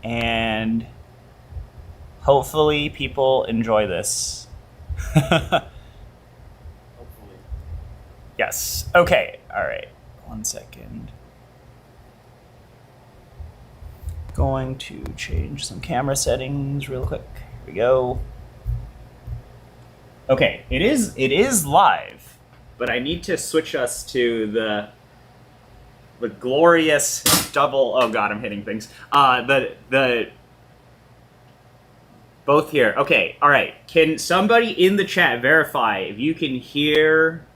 and hopefully people enjoy this. Hopefully. Yes. Okay. All right. 1 second. Going to change some camera settings real quick. Here we go. Okay, it is live, but I need to switch us to the glorious double. Oh god, I'm hitting things. The both here. Okay, all right. Can somebody in the chat verify if you can hear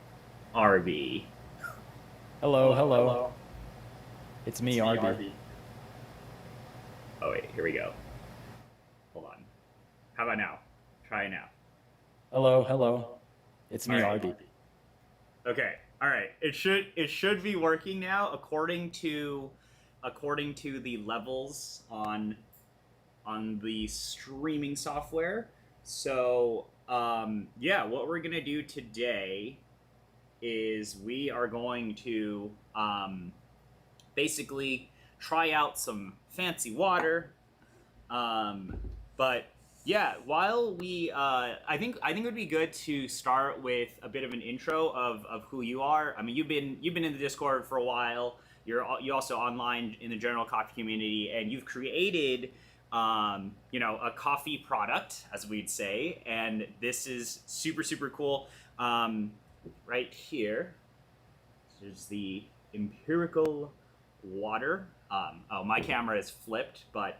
Arby? Hello, Hello, hello. hello. It's It's me, me, Arby. Arby. Oh wait, here we go. Hold on. How about now? Try now. Hello, Hello, hello. hello. It's All me, right. Arby. Okay. All right. It should be working now according to the levels on the streaming software. So yeah, what we're gonna do today is we are going to basically try out some fancy water. Um, but yeah, while we, I think it would be good to start with a bit of an intro of who you are. I mean, you've been in the Discord for a while. You also online in the general coffee community, and you've created, a coffee product, as we'd say, and this is super super cool. Right here is the empirical water. Oh, my camera is flipped, but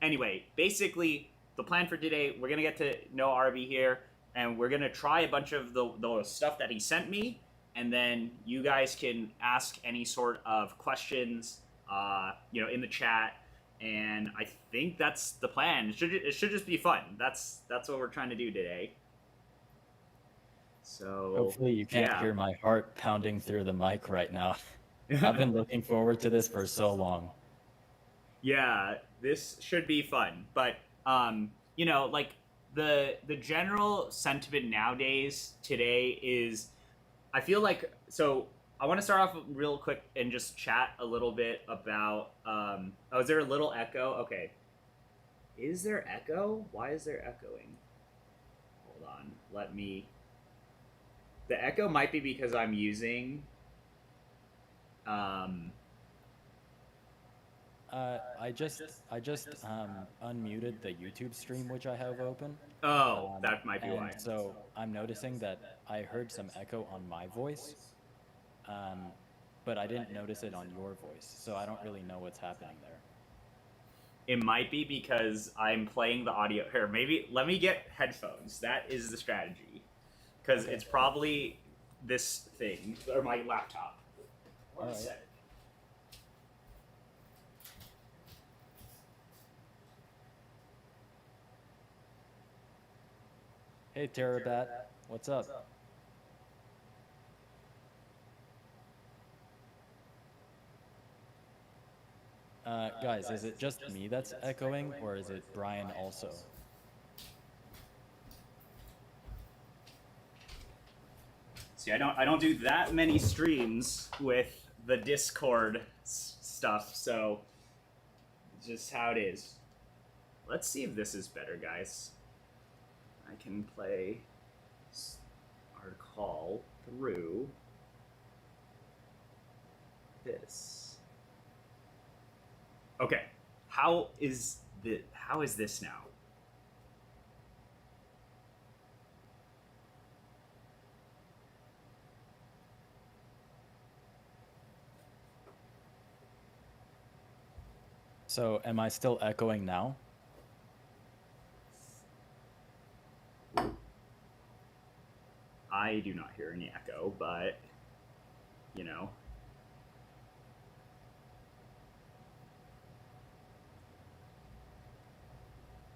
anyway, basically, the plan for today, we're gonna get to know Arby here, and we're gonna try a bunch of the stuff that he sent me, and then you guys can ask any sort of questions, in the chat. And I think that's the plan. It should just be fun. That's what we're trying to do today. So Hopefully, you can't yeah. hear my heart pounding through the mic right now. I've been looking forward to this for so long. Yeah, this should be fun. But like the general sentiment nowadays today is I feel like so I want to start off real quick and just chat a little bit about oh, is there a little echo? Okay. Is there echo? Why is there echoing? Hold on. Let me The echo might be because I'm using um I just unmuted the YouTube stream which I have open, oh, that might be and why. so I'm noticing that I heard some echo on my voice, um, but I didn't notice it on your voice, so I don't really know what's happening there. It might be because I'm playing the audio. Here, maybe let me get headphones. That is the strategy. Because Okay. it's probably this thing, or my laptop. All One right. sec. Hey, Terabat, what's up? Guys, is it just me that's echoing, or is it Brian also? See, I don't do that many streams with the Discord stuff, so just how it is. Let's see if this is better, guys. I can play our call through this. Okay, how is this now? So, am I still echoing now? I do not hear any echo, but you know.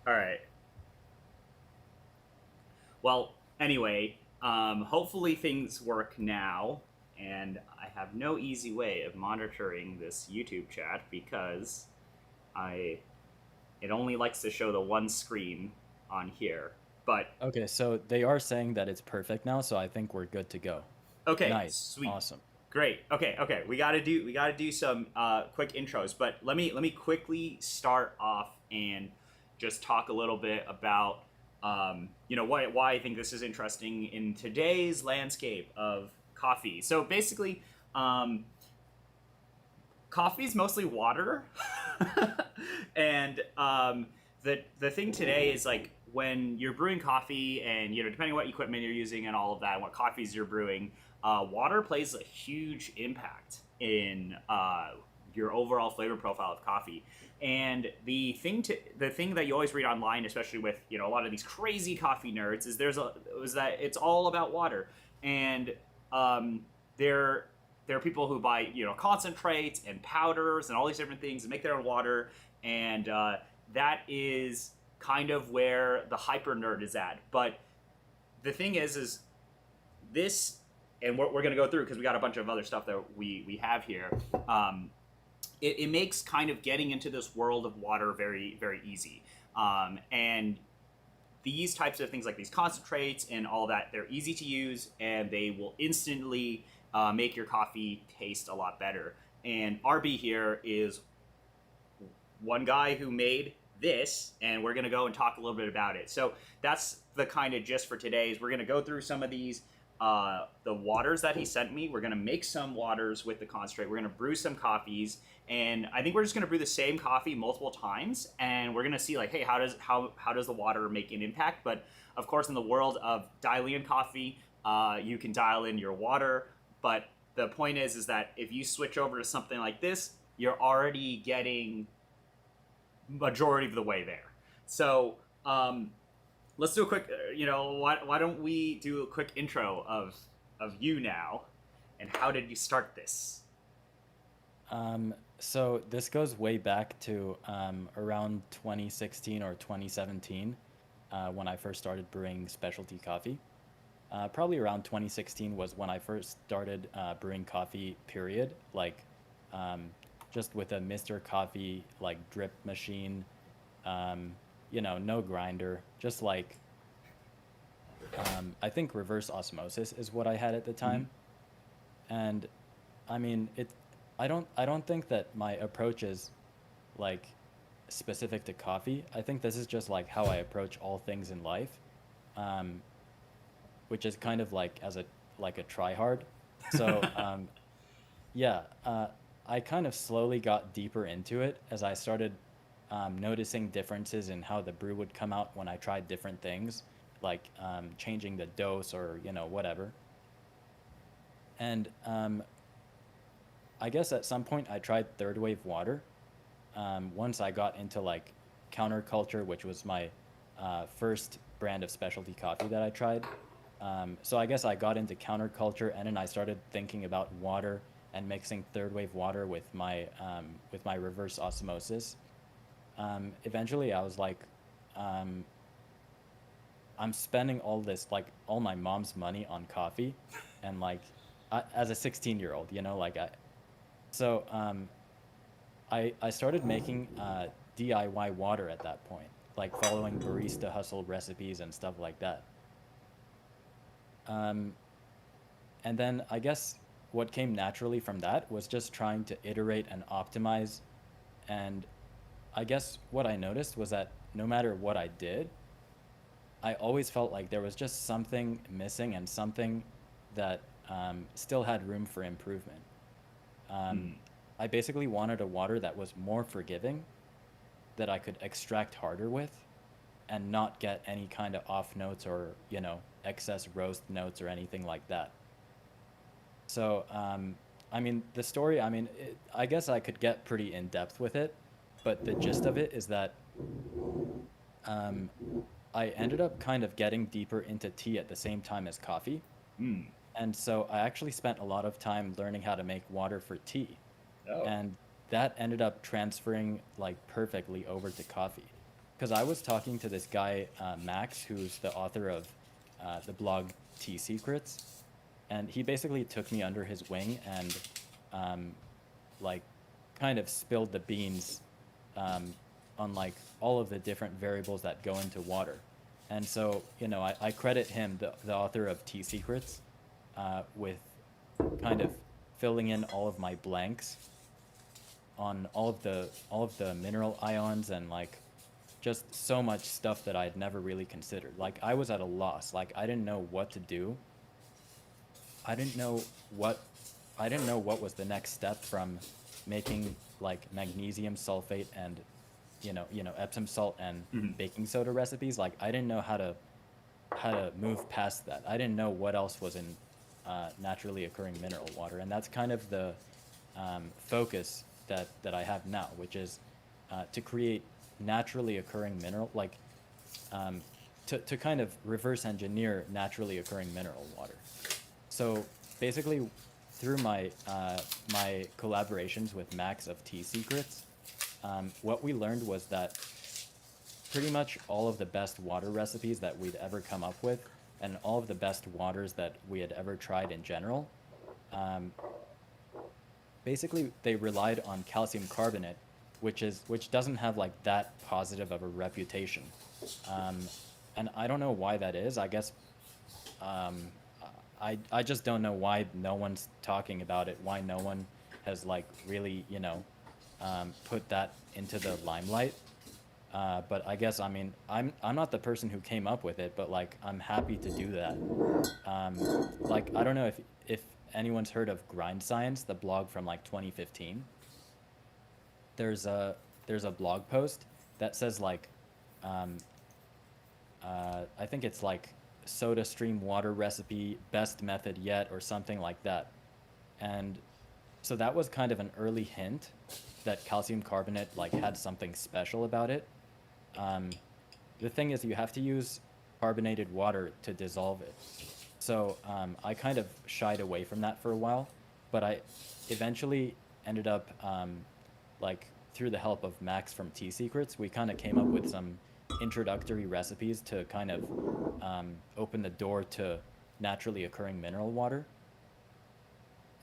All right. Well, anyway, hopefully things work now, and I have no easy way of monitoring this YouTube chat because I it only likes to show the one screen on here. But Okay, so they are saying that it's perfect now, so I think we're good to go. okay, Nice. sweet. Awesome. Great. Okay. We gotta do some quick intros, but let me quickly start off and just talk a little bit about why I think this is interesting in today's landscape of coffee. So basically, um, coffee is mostly water, and the thing today is like when you're brewing coffee, and depending on what equipment you're using and all of that, and what coffees you're brewing, water plays a huge impact in your overall flavor profile of coffee. And the thing that you always read online, especially with a lot of these crazy coffee nerds, is that it's all about water. And um, there there are people who buy concentrates and powders and all these different things and make their own water, and that is kind of where the hyper nerd is at. But the thing is this, and we're going to go through because we got a bunch of other stuff that we have here. It makes kind of getting into this world of water very, very easy. And these types of things, like these concentrates and all that, they're easy to use, and they will instantly make your coffee taste a lot better. And Arby here is one guy who made this, and we're going to go and talk a little bit about it. So that's the kind of gist for today. Is we're going to go through some of these the waters that he sent me. We're going to make some waters with the concentrate. We're going to brew some coffees, and I think we're just going to brew the same coffee multiple times, and we're going to see like, hey, how does the water make an impact? But of course, in the world of dialing in coffee, you can dial in your water. But the point is that if you switch over to something like this, you're already getting majority of the way there. So let's do a quick, why don't we do a quick intro of you now, and how did you start this? So this goes way back to around 2016 or 2017 when I first started brewing specialty coffee. Probably around 2016 was when I first started brewing coffee, period. Like just with a Mr. Coffee like drip machine, no grinder, just like I think reverse osmosis is what I had at the Mm-hmm. time. And I mean I don't think that my approach is like specific to coffee. I think this is just like how I approach all things in life. Um, which is kind of like as a try hard. So yeah, I kind of slowly got deeper into it as I started noticing differences in how the brew would come out when I tried different things, like changing the dose or whatever. And I guess at some point I tried third wave water. Once I got into like counterculture, which was my first brand of specialty coffee that I tried. So I guess I got into counterculture, and then I started thinking about water and mixing third wave water with my reverse osmosis. Eventually, I was like, um, I'm spending all this like all my mom's money on coffee, and like as a 16-year-old, like so I started making DIY water at that point, like following barista hustle recipes and stuff like that. Um, and then I guess what came naturally from that was just trying to iterate and optimize. And I guess what I noticed was that no matter what I did, I always felt like there was just something missing and something that still had room for improvement. Um, Mm. I basically wanted a water that was more forgiving, that I could extract harder with, and not get any kind of off notes or, excess roast notes or anything like that. So, I mean, the story, I mean, I guess I could get pretty in depth with it, but the gist of it is that um, I ended up kind of getting deeper into tea at the same time as coffee. Mm. And so I actually spent a lot of time learning how to make water for tea. Oh. And that ended up transferring like perfectly over to coffee. Because I was talking to this guy, Max, who's the author of the blog Tea Secrets. And he basically took me under his wing and um, like kind of spilled the beans um, on like all of the different variables that go into water. And so, I credit him, the author of Tea Secrets, with kind of filling in all of my blanks on all of the mineral ions and like just so much stuff that I had never really considered. Like I was at a loss. Like I didn't know what to do. I didn't know what I didn't know what was the next step from making like magnesium sulfate and Epsom salt and Mhm. baking soda recipes. Like I didn't know how to move past that. I didn't know what else was in naturally occurring mineral water, and that's kind of the focus that I have now, which is to create naturally occurring mineral, like to kind of reverse engineer naturally occurring mineral water. So basically, through my collaborations with Max of Tea Secrets, what we learned was that pretty much all of the best water recipes that we'd ever come up with, and all of the best waters that we had ever tried in general, um, basically they relied on calcium carbonate, which doesn't have like that positive of a reputation, um, and I don't know why that is. I guess um, I just don't know why no one's talking about it. Why no one has like really put that into the limelight. But I guess I mean I'm not the person who came up with it, but like I'm happy to do that. Like I don't know if anyone's heard of Grind Science, the blog from like 2015. There's a blog post that says like um, I think it's like soda stream water recipe best method yet or something like that. And so that was kind of an early hint that calcium carbonate like had something special about it. Um, the thing is, you have to use carbonated water to dissolve it. So I kind of shied away from that for a while, but I eventually ended up, like, through the help of Max from Tea Secrets, we kind of came up with some introductory recipes to kind of open the door to naturally occurring mineral water.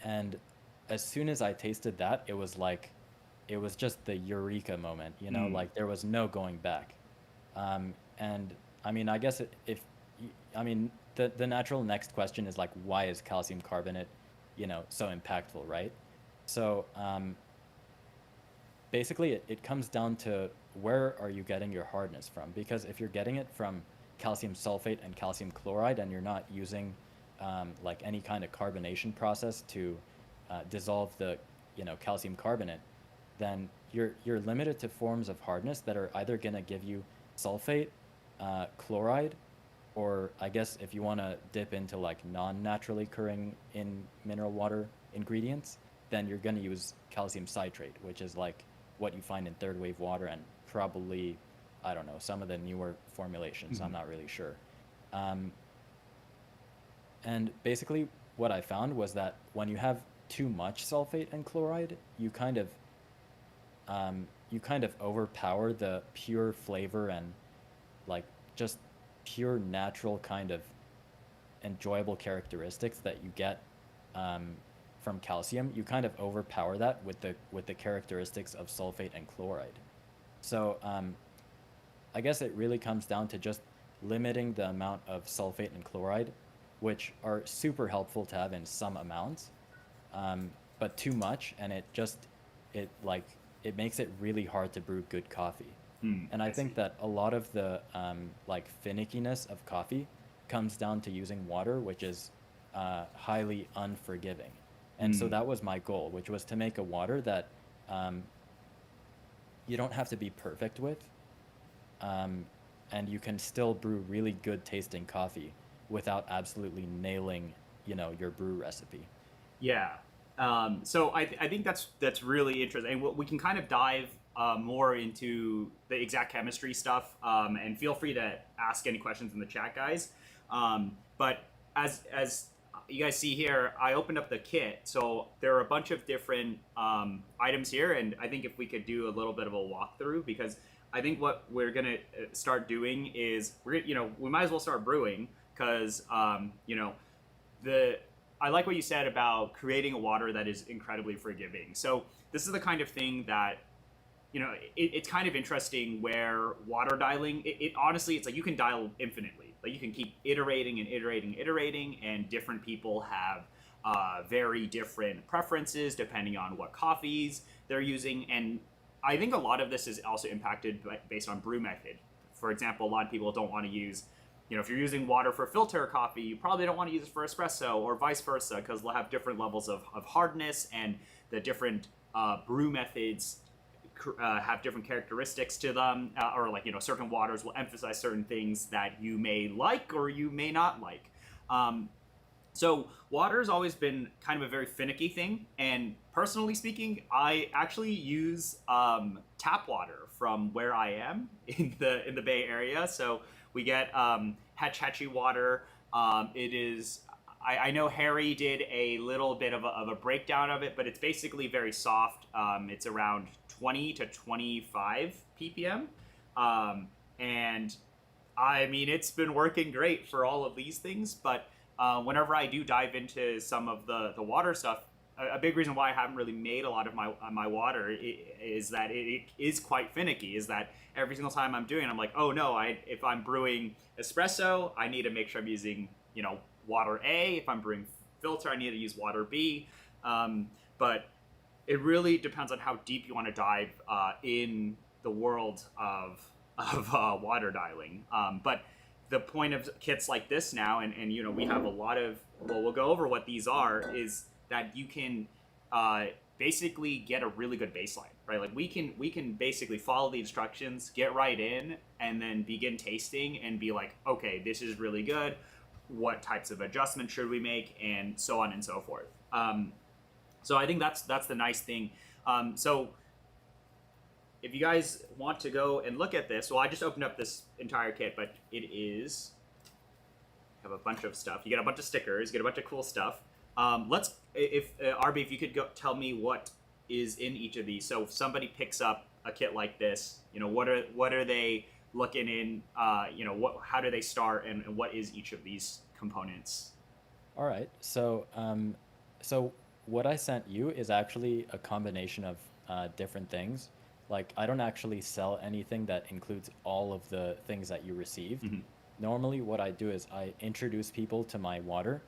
And as soon as I tasted that, it was like, it was just the eureka moment, Mm. like there was no going back. And I mean, I guess I mean, the natural next question is like, why is calcium carbonate, so impactful, right? So basically, it comes down to where are you getting your hardness from? Because if you're getting it from calcium sulfate and calcium chloride, and you're not using like any kind of carbonation process to dissolve the calcium carbonate, then you're limited to forms of hardness that are either going to give you sulfate, chloride, or I guess if you want to dip into like non-naturally occurring in mineral water ingredients, then you're going to use calcium citrate, which is like what you find in third wave water and probably, I don't know, some of the newer formulations. I'm Mhm. not really sure. Um, and basically, what I found was that when you have too much sulfate and chloride, you kind of overpower the pure flavor and like just pure natural kind of enjoyable characteristics that you get um, from calcium. You kind of overpower that with the characteristics of sulfate and chloride. So I guess it really comes down to just limiting the amount of sulfate and chloride, which are super helpful to have in some amounts, but too much, and it like it makes it really hard to brew good coffee. Mm, And I I see. think that a lot of the like finickiness of coffee comes down to using water, which is highly unforgiving. And so Mm. that was my goal, which was to make a water that um, you don't have to be perfect with, um, and you can still brew really good tasting coffee without absolutely nailing, your brew recipe. Yeah. So I think that's really interesting. And we can kind of dive more into the exact chemistry stuff. And feel free to ask any questions in the chat, guys. But as you guys see here, I opened up the kit. So there are a bunch of different items here, and I think if we could do a little bit of a walkthrough, because I think what we're gonna start doing is we might as well start brewing because the I like what you said about creating a water that is incredibly forgiving. So this is the kind of thing that it's kind of interesting where water dialing. It honestly, it's like you can dial infinitely. Like you can keep iterating and iterating, and iterating, and different people have very different preferences depending on what coffees they're using. And I think a lot of this is also impacted based on brew method. For example, a lot of people don't want to use, if you're using water for filter coffee, you probably don't want to use it for espresso, or vice versa, because they'll have different levels of hardness, and the different brew methods have different characteristics to them, or like, certain waters will emphasize certain things that you may like or you may not like. So water has always been kind of a very finicky thing, and personally speaking, I actually use tap water from where I am in the Bay Area. So we get Hetch Hetchy water. It is, I know Harry did a little bit of a breakdown of it, but it's basically very soft. It's around 20 to 25 ppm, and I mean, it's been working great for all of these things, but whenever I do dive into some of the water stuff, a big reason why I haven't really made a lot of my water is that it is quite finicky. Is that every single time I'm doing it, I'm like, oh no, if I'm brewing espresso, I need to make sure I'm using, water A. If I'm brewing filter, I need to use water B. But it really depends on how deep you want to dive in the world of water dialing. But the point of kits like this now, and we have a lot of, well, we'll go over what these are, is that you can basically get a really good baseline, right? Like we can basically follow the instructions, get right in, and then begin tasting and be like, okay, this is really good. What types of adjustments should we make, and so on and so forth. So I think that's the nice thing. So if you guys want to go and look at this, well, I just opened up this entire kit, but it is, have a bunch of stuff. You get a bunch of stickers, you get a bunch of cool stuff. Arby, if you could go tell me what is in each of these. So if somebody picks up a kit like this, what are they looking in? How do they start, and what is each of these components? All right. So what I sent you is actually a combination of different things. Like, I don't actually sell anything that includes all of the things that you received. Mm-hmm. Normally, what I do is I introduce people to my water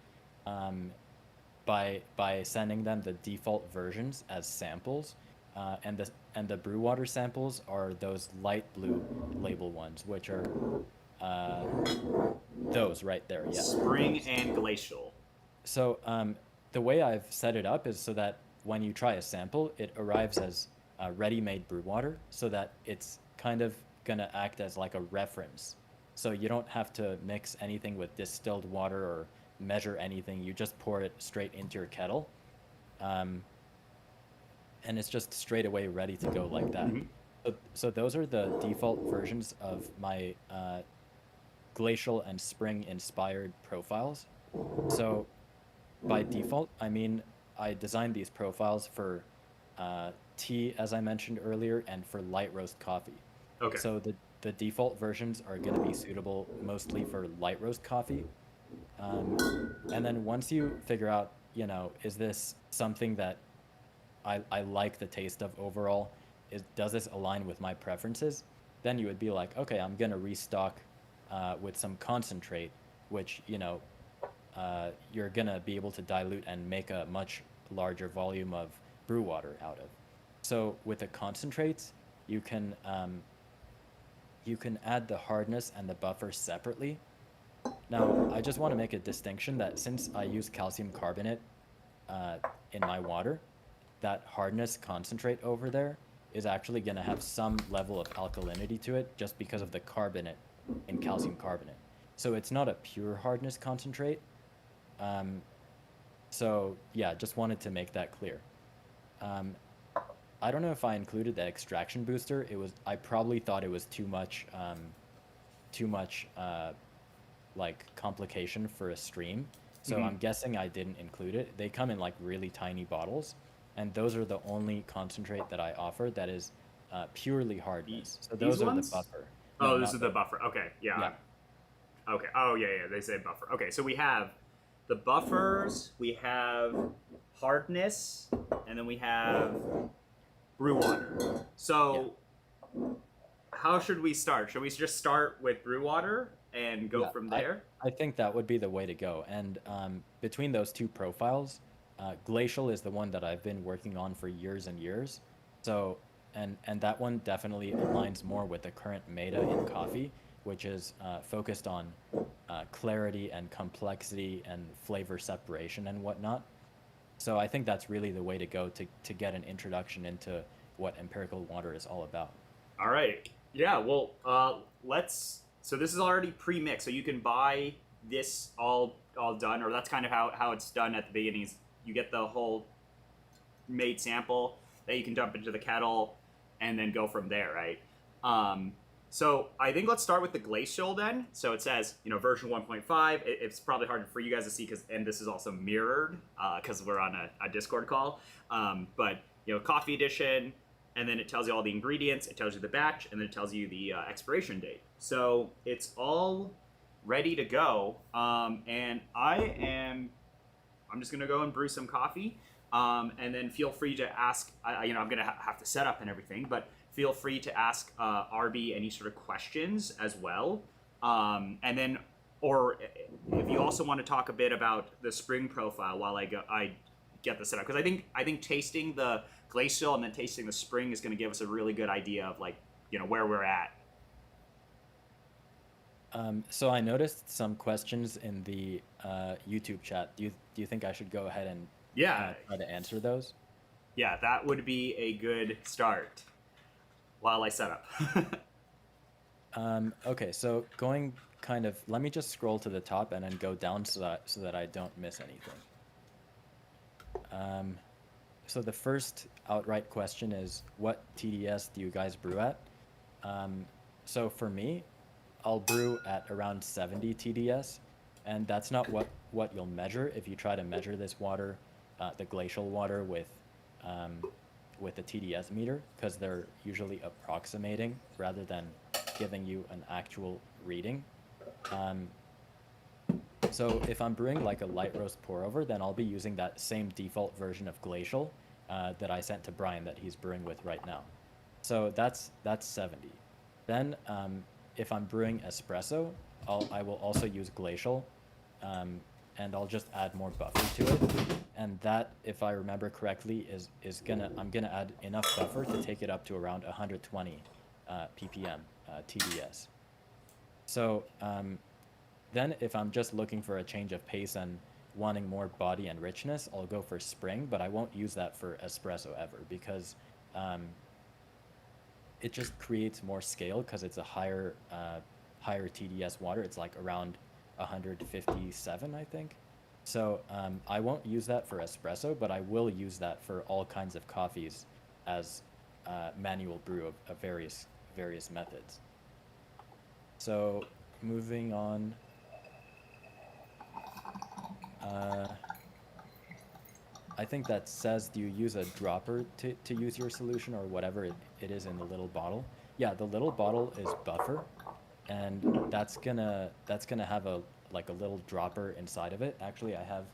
by sending them the default versions as samples, and the brew water samples are those light blue label ones, which are those right there. Yeah. Spring and glacial. So the way I've set it up is so that when you try a sample, it arrives as ready-made brew water, so that it's kind of gonna act as like a reference. So you don't have to mix anything with distilled water or measure anything. You just pour it straight into your kettle, and it's just straight away ready to go like that. Mm-hmm. So those are the default versions of my glacial and spring inspired profiles. So by default, I mean, I designed these profiles for tea, as I mentioned earlier, and for light roast coffee. Okay. So the default versions are going to be suitable mostly for light roast coffee. And then once you figure out, is this something that I like the taste of overall, does this align with my preferences, then you would be like, okay, I'm going to restock with some concentrate, which, you're going to be able to dilute and make a much larger volume of brew water out of. So with the concentrates, you can add the hardness and the buffer separately. Now, I just want to make a distinction that since I use calcium carbonate in my water, that hardness concentrate over there is actually going to have some level of alkalinity to it just because of the carbonate in calcium carbonate. So it's not a pure hardness concentrate. So yeah, just wanted to make that clear. I don't know if I included the extraction booster. I probably thought it was too much like complication for a stream. So Mm-hmm. I'm guessing I didn't include it. They come in like really tiny bottles, and those are the only concentrate that I offer that is purely hardness. So those These are ones? the buffer. Oh, No, this not is the buffer. Okay, yeah. Yeah. Okay. Oh, yeah, yeah. They say buffer. Okay, so we have the buffers, we have hardness, and then we have brew water. So, how should we start? Should we just start with brew water and go Yeah, from there? I think that would be the way to go. And between those two profiles, Glacial is the one that I've been working on for years and years. So, and that one definitely aligns more with the current meta in coffee, which is focused on clarity and complexity and flavor separation and whatnot. So I think that's really the way to go to get an introduction into what empirical water is all about. All right. Yeah. Well, let's. So this is already pre-mixed, so you can buy this all done, or that's kind of how it's done at the beginning. Is you get the whole made sample that you can dump into the kettle, and then go from there, right? So I think let's start with the glacial then. So it says, version 1.5. It's probably hard for you guys to see and this is also mirrored because we're on a Discord call. But coffee edition, and then it tells you all the ingredients, it tells you the batch, and then it tells you the expiration date. So it's all ready to go. And I'm just gonna go and brew some coffee. And then feel free to ask. I'm gonna have to set up and everything, but feel free to ask Arby any sort of questions as well. And then, or if you also want to talk a bit about the spring profile while I get the setup, because I think tasting the glacial and then tasting the spring is going to give us a really good idea of where we're at. So I noticed some questions in the YouTube chat. Do you think I should go ahead and try to answer those? Yeah, that would be a good start while I set up. Okay, so going let me just scroll to the top and then go down so that I don't miss anything. So the first outright question is, what TDS do you guys brew at? So for me, I'll brew at around 70 TDS, and that's not what you'll measure if you try to measure this water, the glacial water with the TDS meter, because they're usually approximating rather than giving you an actual reading. So if I'm brewing like a light roast pour over, then I'll be using that same default version of glacial that I sent to Brian that he's brewing with right now. So that's 70. Then if I'm brewing espresso, I will also use glacial, and I'll just add more buffer to it. And that, if I remember correctly, I'm gonna add enough buffer to take it up to around 120 ppm TDS. So then if I'm just looking for a change of pace and wanting more body and richness, I'll go for spring, but I won't use that for espresso ever because it just creates more scale because it's a higher TDS water. It's like around 157, I think. So I won't use that for espresso, but I will use that for all kinds of coffees as manual brew of various methods. So moving on. I think that says, do you use a dropper to use your solution or whatever it is in the little bottle? Yeah, the little bottle is buffer, and that's gonna have a little dropper inside of it. Actually, I have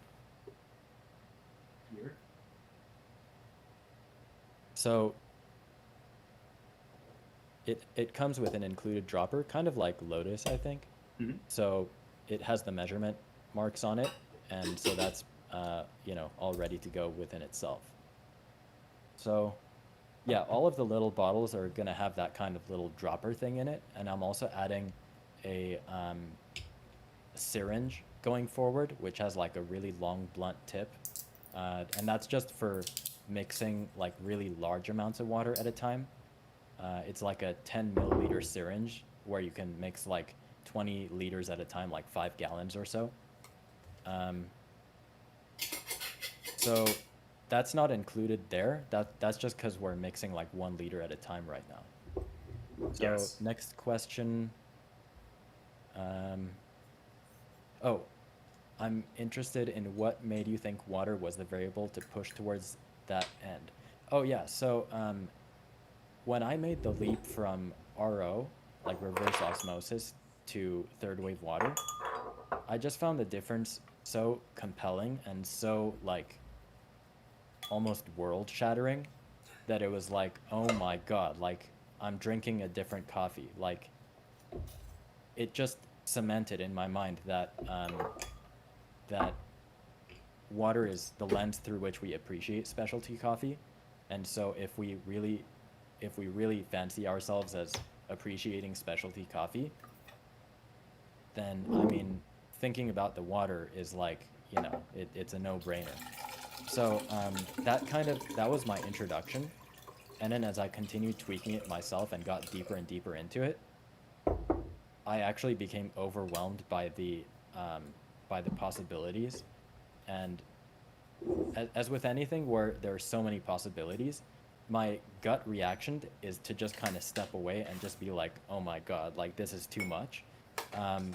here. So it comes with an included dropper, kind of like Lotus, I think. Mm-hmm. So it has the measurement marks on it, and so that's all ready to go within itself. So yeah, all of the little bottles are gonna have that kind of little dropper thing in it, and I'm also adding a syringe going forward, which has like a really long blunt tip, and that's just for mixing like really large amounts of water at a time. It's like a 10 milliliter syringe where you can mix like 20 liters at a time, like 5 gallons or so. So that's not included there. That's just because we're mixing like 1 liter at a time right now. So yes. Next question. Oh, I'm interested in what made you think water was the variable to push towards that end. Oh yeah, so when I made the leap from RO, like reverse osmosis, to third wave water, I just found the difference so compelling and so like almost world shattering that it was like, oh my god, like I'm drinking a different coffee. Like it just cemented in my mind that that water is the lens through which we appreciate specialty coffee, and so if we really fancy ourselves as appreciating specialty coffee, then I mean, thinking about the water is like, it's a no-brainer. So that was my introduction, and then as I continued tweaking it myself and got deeper and deeper into it, I actually became overwhelmed um, by the possibilities, and as with anything where there are so many possibilities, my gut reaction is to just kind of step away and just be like, oh my god, like this is too much.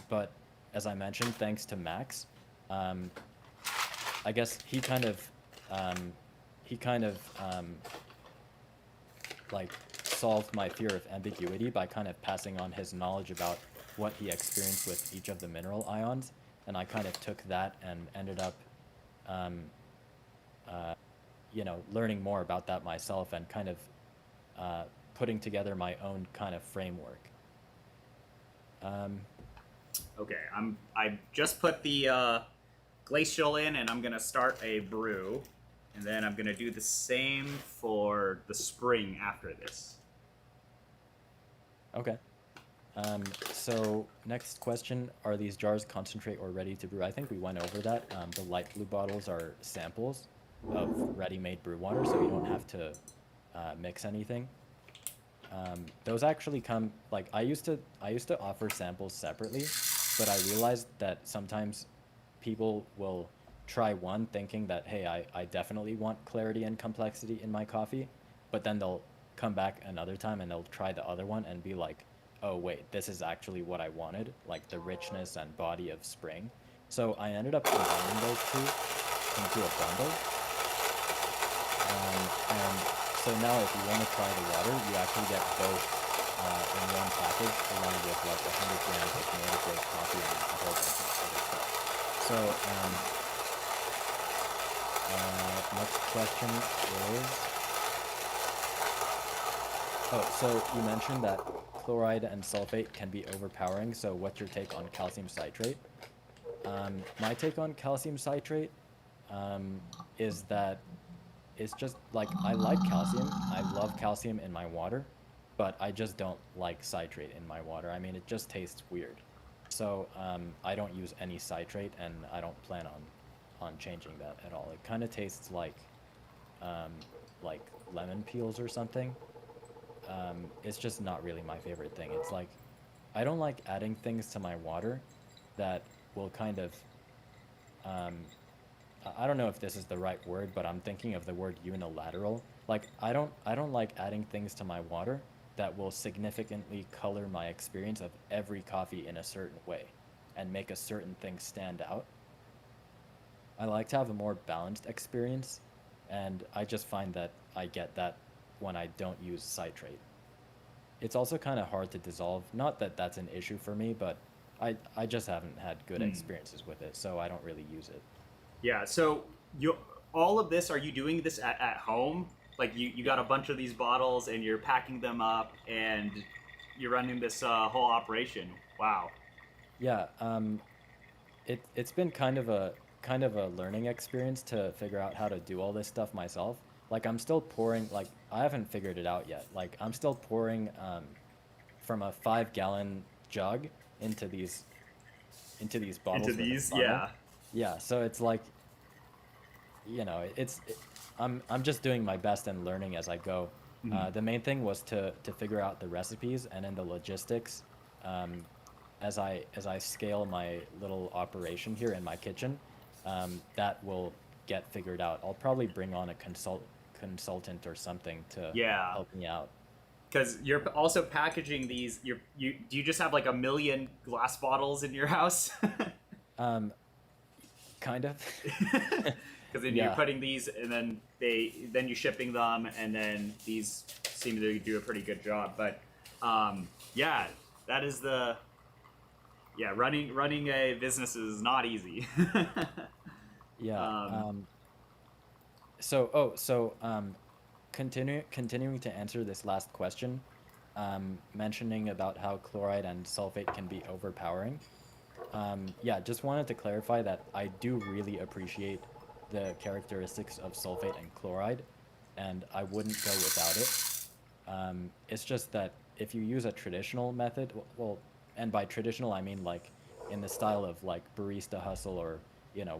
But as I mentioned, thanks to Max, um, I guess um, he kind of like solved my fear of ambiguity by kind of passing on his knowledge about what he experienced with each of the mineral ions, and I kind of took that and ended up um, learning more about that myself and kind of putting together my own kind of framework. Um, Okay, I just put the glacial in, and I'm gonna start a brew, and then I'm gonna do the same for the spring after this. okay. So next question, are these jars concentrate or ready to brew? I think we went over that. The light blue bottles are samples of ready-made brew water, so you don't have to mix anything. Those actually come like I used to offer samples separately, but I realized that sometimes people will try one thinking that, hey, I definitely want clarity and complexity in my coffee, but then they'll come back another time and they'll try the other one and be like, oh wait, this is actually what I wanted, like the richness and body of spring. So I ended up combining those two into a bundle. And so now if you want to try the water, you actually get both in one package along with like 100 grams of native roast coffee and a whole bunch of other stuff. So next question is, oh, so you mentioned that chloride and sulfate can be overpowering. So what's your take on calcium citrate? My take on calcium citrate is that it's just like I like calcium. I love calcium in my water, but I just don't like citrate in my water. I mean, it just tastes weird. So I don't use any citrate, and I don't plan on changing that at all. It kind of tastes um, like lemon peels or something. It's just not really my favorite thing. It's like I don't like adding things to my water that will kind of um, I don't know if this is the right word, but I'm thinking of the word unilateral. Like I don't like adding things to my water that will significantly color my experience of every coffee in a certain way and make a certain thing stand out. I like to have a more balanced experience, and I just find that I get that when I don't use citrate. It's also kind of hard to dissolve. Not that that's an issue for me, but I just haven't had good Hmm. experiences with it, so I don't really use it. Yeah. So you all of this, are you doing this at home? Like you got a bunch of these bottles and you're packing them up and you're running this whole operation. Wow. Yeah, it's been kind of a learning experience to figure out how to do all this stuff myself. Like I'm still pouring, like I haven't figured it out yet. Like I'm still pouring from a 5 gallon jug into these Into bottles with a these, funnel. yeah. Yeah, so it's like, I'm just doing my best and learning as I go. Mhm. The main thing was to figure out the recipes and then the logistics. Um, as I scale my little operation here in my kitchen, that will get figured out. I'll probably bring on a consultant or something to Yeah. help me out. Because you're also packaging these. You do you just have like a million glass bottles in your house? Um, kind of. Because then you're Yeah, putting these, and then you're shipping them, and then these seem to do a pretty good job. But yeah, that is the yeah, running a business is not easy. yeah. um, Continuing to answer this last question, mentioning about how chloride and sulfate can be overpowering. Yeah, just wanted to clarify that I do really appreciate the characteristics of sulfate and chloride, and I wouldn't go without it. It's just that if you use a traditional method, well, and by traditional I mean like in the style of like barista hustle or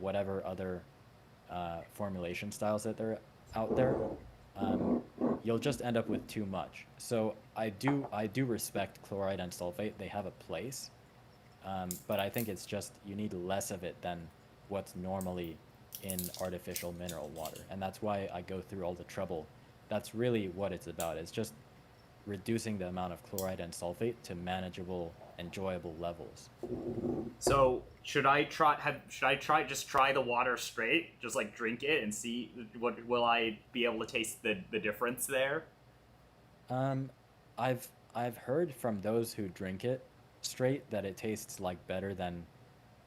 whatever other formulation styles that are out there, um, you'll just end up with too much. So I do respect chloride and sulfate. They have a place, but I think it's just you need less of it than what's normally in artificial mineral water, and that's why I go through all the trouble. That's really what it's about. It's just reducing the amount of chloride and sulfate to manageable, enjoyable levels. So should I try the water straight, just like drink it and see what will I be able to taste the difference there? Um, I've heard from those who drink it straight that it tastes like better than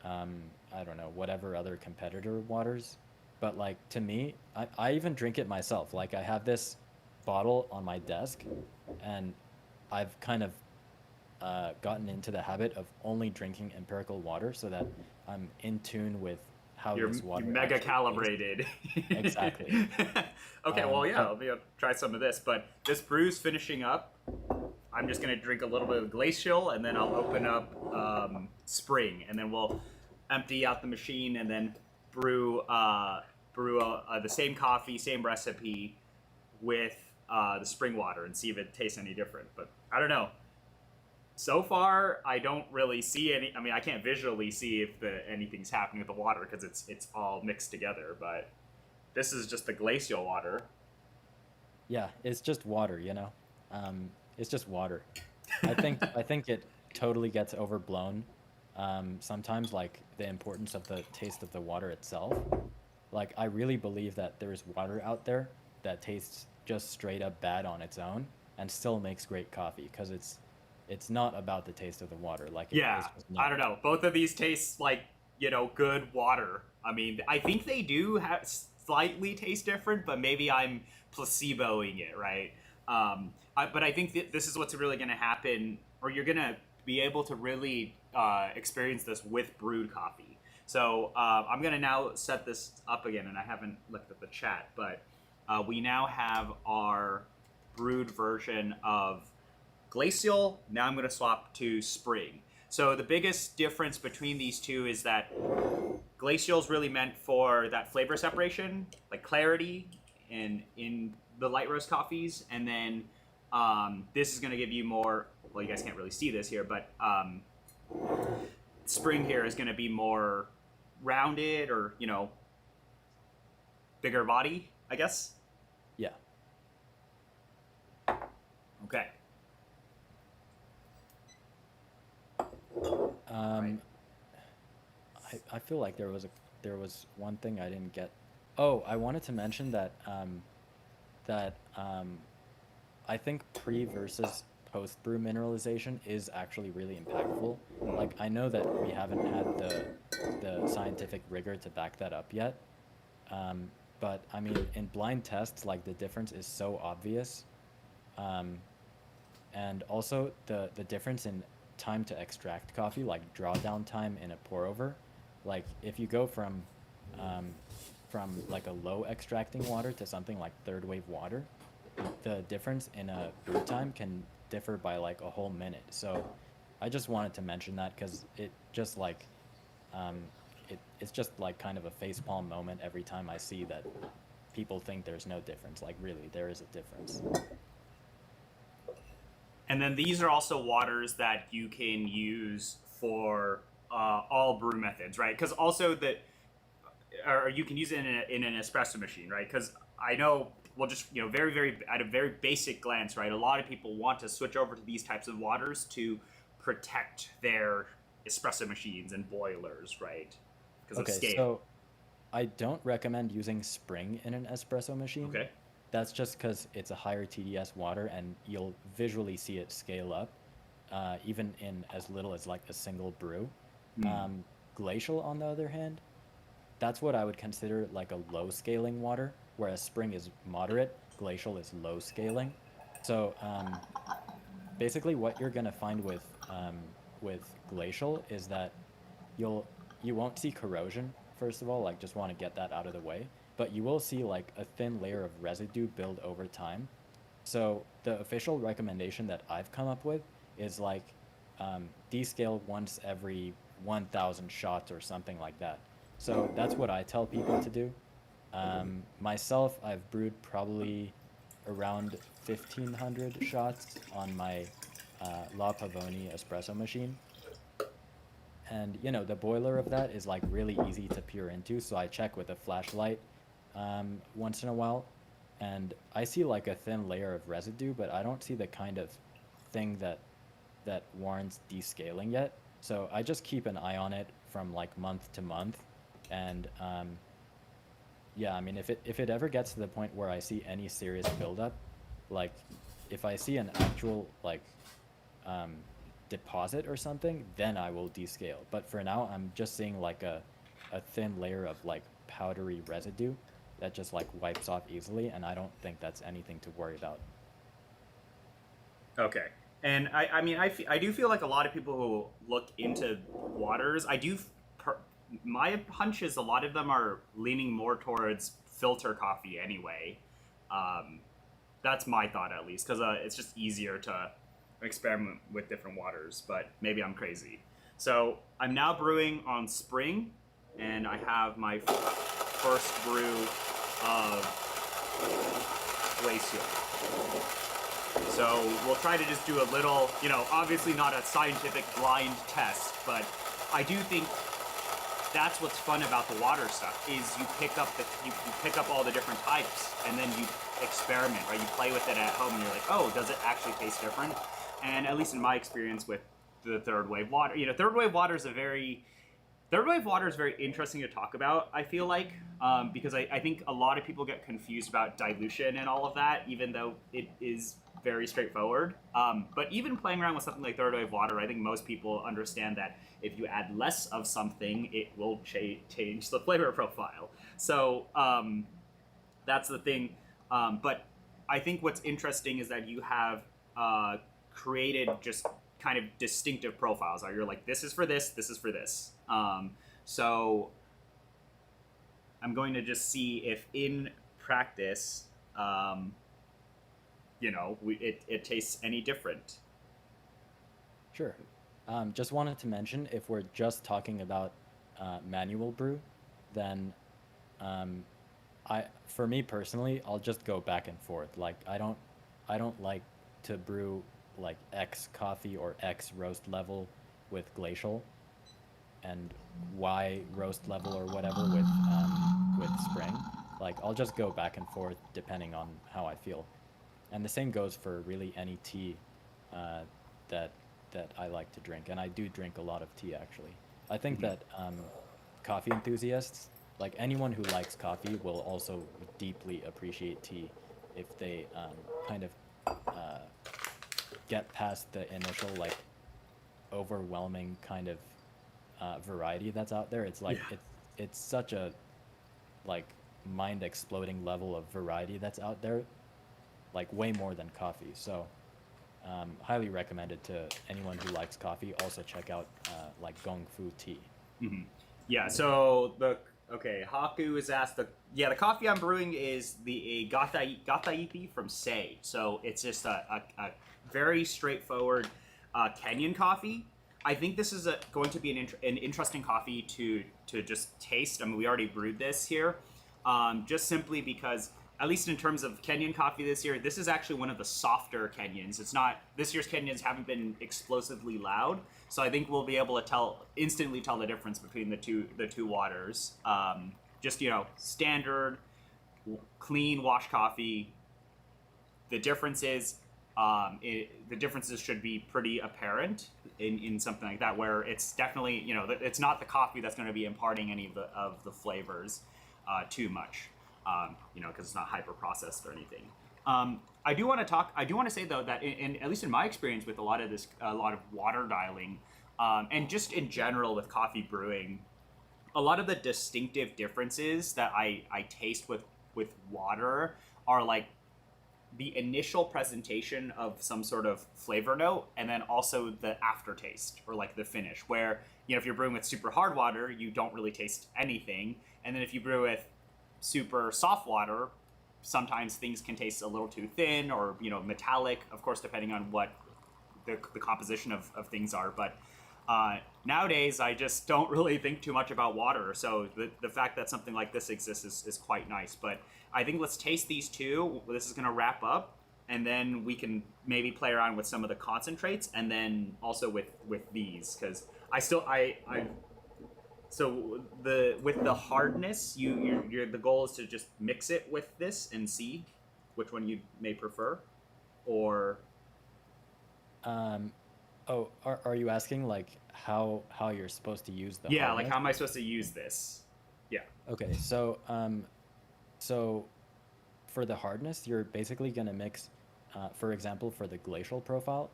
um, I don't know, whatever other competitor waters. But like to me, I even drink it myself. Like I have this bottle on my desk, and I've kind of gotten into the habit of only drinking empirical water so that I'm in tune with how You're this water mega actually tastes. calibrated. Exactly. Okay, well, yeah, But I'll be able to try some of this. But this brew's finishing up. I'm just gonna drink a little bit of glacial, and then I'll open up spring, and then we'll empty out the machine, and then brew the same coffee, same recipe with the spring water, and see if it tastes any different. But I don't know. So far, I don't really see any. I mean, I can't visually see if anything's happening with the water because it's all mixed together. But this is just the glacial water. yeah, it's just water. It's just water. I think it totally gets overblown. Sometimes like the importance of the taste of the water itself. Like I really believe that there's water out there that tastes just straight up bad on its own and still makes great coffee because it's not about the taste of the water. Like Yeah, it's just I not. don't know. Both of these taste like good water. I mean, I think they do have slightly taste different, but maybe I'm placeboing it, right? But I think this is what's really going to happen, or you're going to be able to really experience this with brewed coffee. So I'm going to now set this up again, and I haven't looked at the chat, but we now have our brewed version of glacial. Now I'm going to swap to spring. So the biggest difference between these two is that glacial is really meant for that flavor separation, like clarity, in the light roast coffees, and then this is going to give you more. Well, you guys can't really see this here, but spring here is going to be more rounded, or bigger body, I guess. Yeah. Okay. Right. Um, I feel like there was one thing I didn't get. Oh, I wanted to mention that I think pre versus post brew mineralization is actually really impactful. Like I know that we haven't had the scientific rigor to back that up yet, um, but I mean in blind tests, like the difference is so obvious, um, and also the difference in time to extract coffee, like drawdown time in a pour over, like if you go um, from like a low extracting water to something like third wave water, the difference in a brew time can differ by like a whole minute. So I just wanted to mention that because it just like um, it's just like kind of a facepalm moment every time I see that people think there's no difference. Like really, there is a difference. And then these are also waters that you can use for all brew methods, right? Because also that, or you can use it in an espresso machine, right? Because I know, well, just very, very at a very basic glance, right? A lot of people want to switch over to these types of waters to protect their espresso machines and boilers, right? Because of Okay, scale. so I don't recommend using spring in an espresso machine. Okay. That's just because it's a higher TDS water and you'll visually see it scale up, even in as little as like a single brew. Hmm. Glacial, on the other hand, that's what I would consider like a low scaling water, whereas spring is moderate, glacial is low scaling. So basically, what you're gonna find with glacial is that you'll you won't see corrosion first of all, like just want to get that out of the way. But you will see like a thin layer of residue build over time. So the official recommendation that I've come up with is like descale once every 1,000 shots or something like that. So that's what I tell people to do. Myself, I've brewed probably around 1,500 shots on my La Pavoni espresso machine. And you know, the boiler of that is like really easy to peer into, so I check with a flashlight once in a while, and I see like a thin layer of residue, but I don't see the kind of thing that warrants descaling yet. So I just keep an eye on it from like month to month, and yeah, I mean, if it ever gets to the point where I see any serious buildup, like if I see an actual like um, deposit or something, then I will descale. But for now, I'm just seeing like a thin layer of like powdery residue that just like wipes off easily, and I don't think that's anything to worry about. Okay. And I mean, I do feel like a lot of people who look into waters, my hunch is a lot of them are leaning more towards filter coffee anyway. Um, that's my thought at least, because it's just easier to experiment with different waters, but maybe I'm crazy. So I'm now brewing on spring, and I have my first brew of glacier. So we'll try to just do a little, obviously not a scientific blind test, but I do think that's what's fun about the water stuff is you pick up all the different types and then you experiment, right? You play with it at home and you're like, oh, does it actually taste different? And at least in my experience with the third wave water, third wave water is very interesting to talk about, I feel like, because I think a lot of people get confused about dilution and all of that, even though it is very straightforward. But even playing around with something like third wave water, I think most people understand that if you add less of something, it will change the flavor profile. So that's the thing. But I think what's interesting is that you have created just kind of distinctive profiles. You're like, this is for this is for this. So I'm going to just see if in practice, it tastes any different. Sure. Just wanted to mention, if we're just talking about manual brew, then for me personally, I'll just go back and forth. Like I don't like to brew like X coffee or X roast level with glacial, and Y roast level or whatever with spring. Like I'll just go back and forth depending on how I feel. And the same goes for really any tea uh, that I like to drink, and I do drink a lot of tea actually. I think Mm-hmm. that coffee enthusiasts, like anyone who likes coffee, will also deeply appreciate tea if they kind of uh, get past the initial like overwhelming kind of variety that's out there. It's like Yeah. it's such a like mind exploding level of variety that's out there, like way more than coffee. So highly recommended to anyone who likes coffee. Also check out like Gong Fu tea. Mm-hmm. Yeah. So Haku is asked the coffee I'm brewing is the Gataipi from Sei. So it's just a very straightforward Kenyan coffee. I think this is going to be an interesting coffee to just taste. I mean, we already brewed this here, just simply because, at least in terms of Kenyan coffee this year, this is actually one of the softer Kenyans. It's not, this year's Kenyans haven't been explosively loud, so I think we'll be able to instantly tell the difference between the two waters. Just standard, clean wash coffee. The differences, the differences should be pretty apparent in something like that, where it's definitely it's not the coffee that's going to be imparting any of the flavors too much. Because it's not hyper processed or anything. I do want to say though that at least in my experience with a lot of water dialing, and just in general with coffee brewing, a lot of the distinctive differences that I taste with water are like the initial presentation of some sort of flavor note, and then also the aftertaste or like the finish. Where if you're brewing with super hard water, you don't really taste anything, and then if you brew with super soft water, sometimes things can taste a little too thin or metallic. Of course, depending on what the composition of things are, but nowadays I just don't really think too much about water, so the fact that something like this exists is quite nice. But I think let's taste these two. This is going to wrap up, and then we can maybe play around with some of the concentrates, and then also with these, because so with the hardness, the goal is to just mix it with this and see which one you may prefer, or Oh, are you asking like how you're supposed to use the yeah, hardness? like how am I supposed to use this? Yeah. Okay, so for the hardness, you're basically gonna mix, for example, for the glacial profile.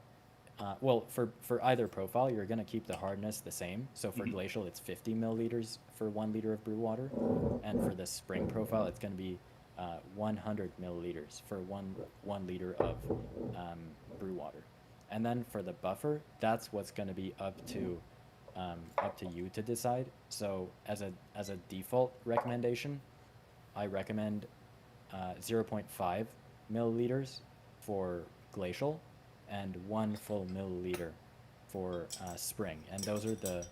Well, for either profile, you're gonna keep the hardness the same. So for glacial, it's 50 milliliters for 1 liter of brew water, and for the spring profile, it's gonna be 100 milliliters for one liter of brew water. And then for the buffer, that's what's gonna be up to you to decide. So as a default recommendation, I recommend 0.5 milliliters for glacial and 1 full milliliter for spring. And those are the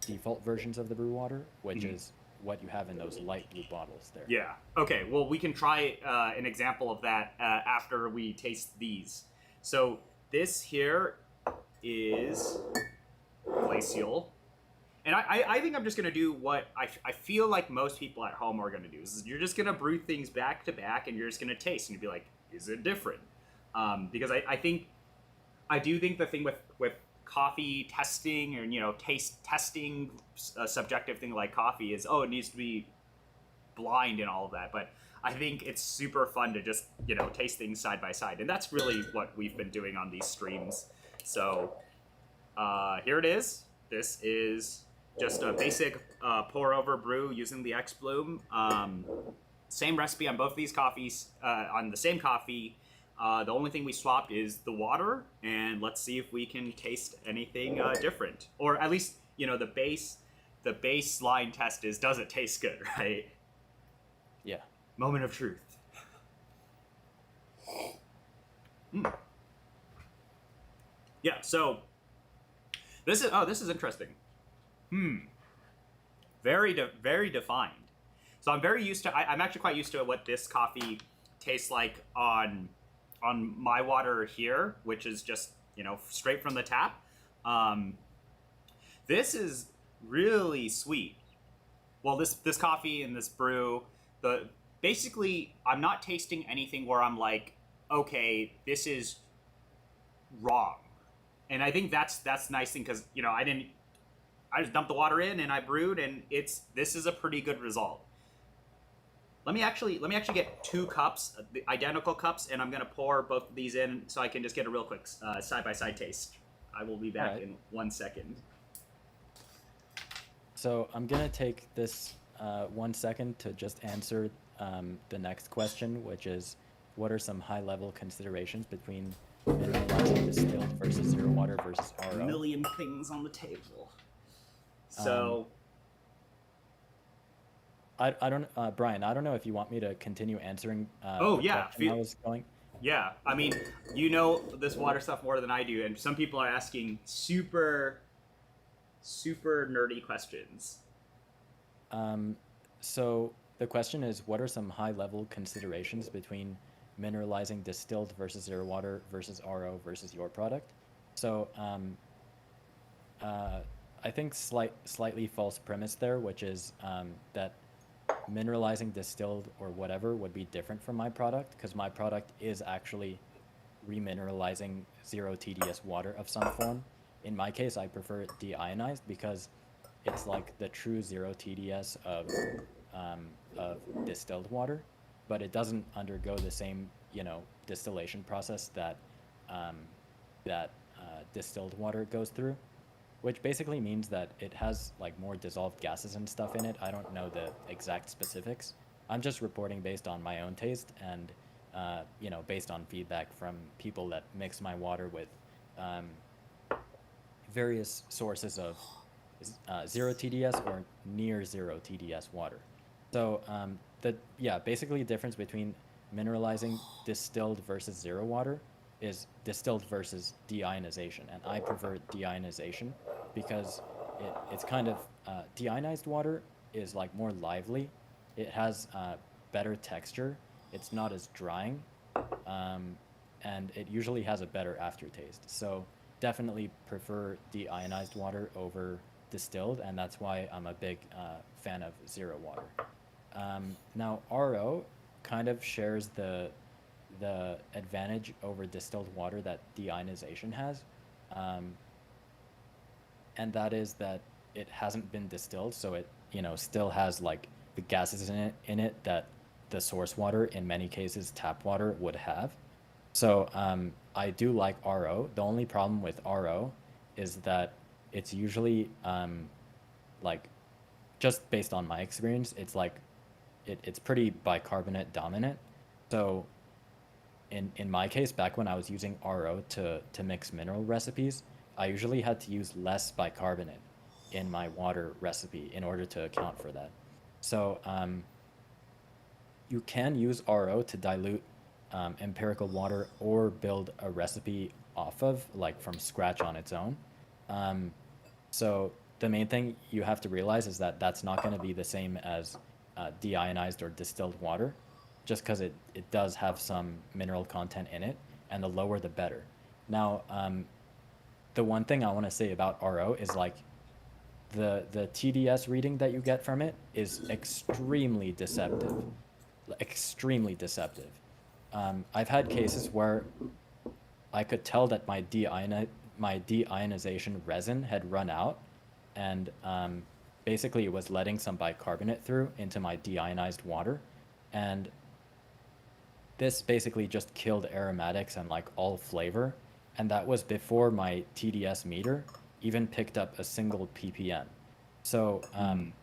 default versions of the brew water, which is what you have in those light blue bottles there. Yeah. Okay. Well, we can try an example of that after we taste these. So this here is glacial. And I think I'm just going to do what I feel like most people at home are going to do. Is you're just going to brew things back to back, and you're just going to taste, and you'll be like, is it different? Because I do think the thing with coffee testing, or taste testing, a subjective thing like coffee, is it needs to be blind and all of that. But I think it's super fun to just taste things side by side, and that's really what we've been doing on these streams. So here it is. This is just a basic pour over brew using the X Bloom. Same recipe on both of these coffees, on the same coffee. The only thing we swapped is the water, and let's see if we can taste anything different. Or at least, the baseline test is, does it taste good, right? Yeah. Moment of truth. Yeah, so this is interesting. Very defined. So I'm very used to. I'm actually quite used to what this coffee tastes like on my water here, which is just straight from the tap. This is really sweet. Well, this coffee and this brew, basically I'm not tasting anything where I'm like, okay, this is wrong. And I think that's nice thing, because I just dumped the water in and I brewed, and this is a pretty good result. Let me actually get 2 cups, the identical cups, and I'm gonna pour both of these in so I can just get a real quick side by side taste. I will be back in 1 second. So I'm gonna take this 1 second to just answer the next question, which is, what are some high-level considerations between mineralizing distilled versus zero water versus RO? A million things on the table. So, I don't, Brian, I don't know if you want me to continue answering. Oh yeah, I was going. Yeah, I mean, this water stuff more than I do, and some people are asking super nerdy questions. So the question is, what are some high-level considerations between mineralizing distilled versus zero water versus RO versus your product? So I think slightly false premise there, which is that mineralizing distilled or whatever would be different from my product, because my product is actually remineralizing zero TDS water of some form. In my case, I prefer it deionized because it's like the true zero TDS of distilled water, but it doesn't undergo the same distillation process that distilled water goes through, which basically means that it has like more dissolved gases and stuff in it. I don't know the exact specifics. I'm just reporting based on my own taste, and based on feedback from people that mix my water with um, various sources of 0 TDS or near 0 TDS water. So basically the difference between mineralizing distilled versus zero water is distilled versus deionization, and I prefer deionization because it's kind of deionized water is like more lively. It has better texture. It's not as drying, um, and it usually has a better aftertaste. So definitely prefer deionized water over distilled, and that's why I'm a big fan of zero water. Now RO kind of shares the advantage over distilled water that deionization has, um, and that is that it hasn't been distilled, so it still has like the gases in it that the source water, in many cases tap water, would have. So I do like RO. The only problem with RO is that it's usually like just based on my experience, it's like it's pretty bicarbonate dominant. So in my case, back when I was using RO to mix mineral recipes, I usually had to use less bicarbonate in my water recipe in order to account for that. So you can use RO to dilute empirical water or build a recipe off of, like from scratch on its own. Um, so the main thing you have to realize is that that's not going to be the same as deionized or distilled water, just because it does have some mineral content in it, and the lower the better. Now, the one thing I want to say about RO is like the TDS reading that you get from it is extremely deceptive, extremely deceptive. I've had cases where I could tell that my deionization resin had run out, and basically it was letting some bicarbonate through into my deionized water, and this basically just killed aromatics and like all flavor, and that was before my TDS meter even picked up a single ppm. So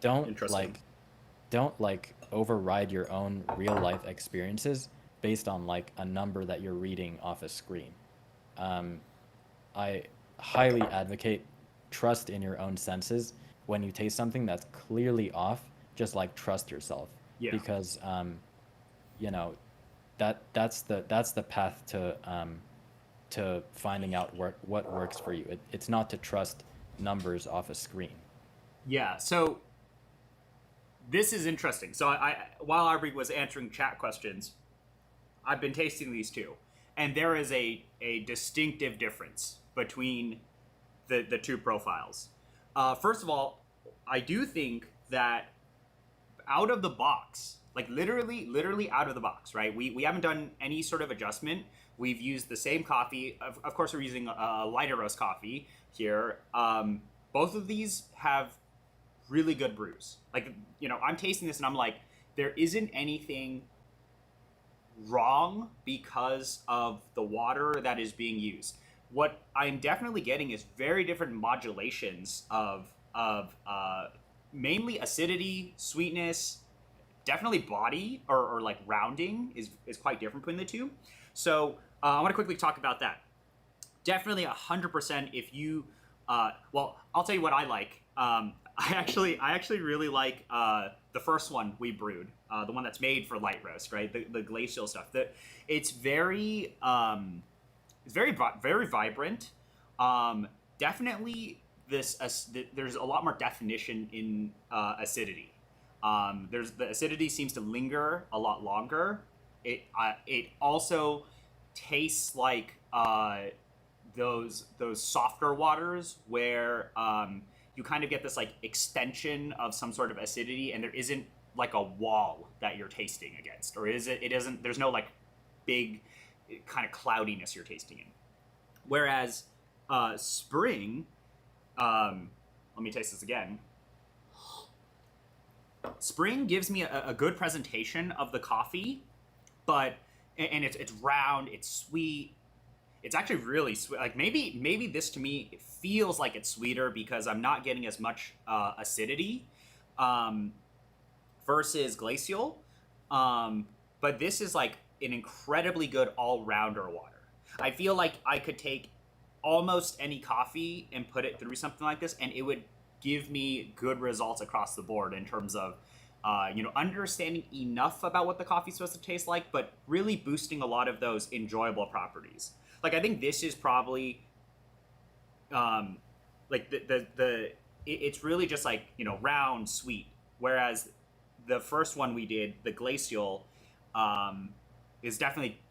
Interesting. don't like override your own real life experiences based on like a number that you're reading off a screen. Um, I highly advocate trust in your own senses. When you taste something that's clearly off, just like trust yourself, Yeah. because you know that's the path to finding out what works for you. It's not to trust numbers off a screen. Yeah. So this is interesting. So while Arby was answering chat questions, I've been tasting these too, and there is a distinctive difference between the two profiles. First of all, I do think that out of the box, like literally out of the box, right? We haven't done any sort of adjustment. We've used the same coffee. Of course, we're using a lighter roast coffee here. Both of these have really good brews. Like, I'm tasting this and I'm like, there isn't anything wrong because of the water that is being used. What I'm definitely getting is very different modulations of mainly acidity, sweetness, definitely body or like rounding is quite different between the two. So I want to quickly talk about that. Definitely 100%. If you, well, I'll tell you what I like. I actually really like the first one we brewed, the one that's made for light roast, right? The glacial stuff. It's very vibrant. Definitely there's a lot more definition in acidity. There's the acidity seems to linger a lot longer. It also tastes like those softer waters where you kind of get this like extension of some sort of acidity, and there isn't like a wall that you're tasting against, or is it? It isn't. There's no like big kind of cloudiness you're tasting in. Whereas spring, let me taste this again. Spring gives me a good presentation of the coffee, but and it's round, it's sweet. It's actually really sweet. Like maybe this to me it feels like it's sweeter because I'm not getting as much acidity versus glacial. But this is like an incredibly good all-rounder water. I feel like I could take almost any coffee and put it through something like this, and it would give me good results across the board in terms of, understanding enough about what the coffee's supposed to taste like, but really boosting a lot of those enjoyable properties. Like I think this is probably, like it's really just like round, sweet. Whereas the first one we did, the glacial, is definitely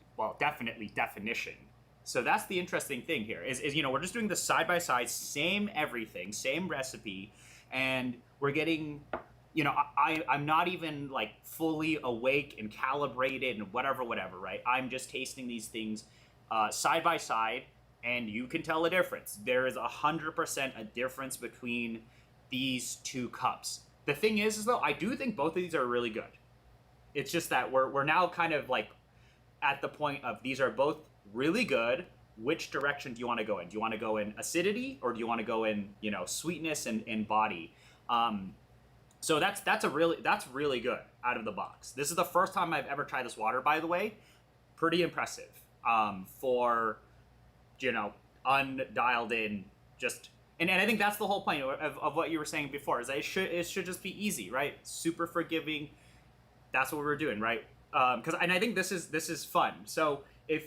definition. So that's the interesting thing here is we're just doing the side by side, same everything, same recipe, and we're getting, I'm not even like fully awake and calibrated and whatever, right? I'm just tasting these things side by side, and you can tell a difference. There is 100% a difference between these two cups. The thing is though, I do think both of these are really good. It's just that we're now kind of like at the point of these are both really good. Which direction do you want to go in? Do you want to go in acidity, or do you want to go in sweetness and body? So that's really good out of the box. This is the first time I've ever tried this water, by the way. Pretty impressive for undialed in, just and I think that's the whole point of what you were saying before, is that it should just be easy, right? Super forgiving. That's what we're doing, right? And I think this is fun. So if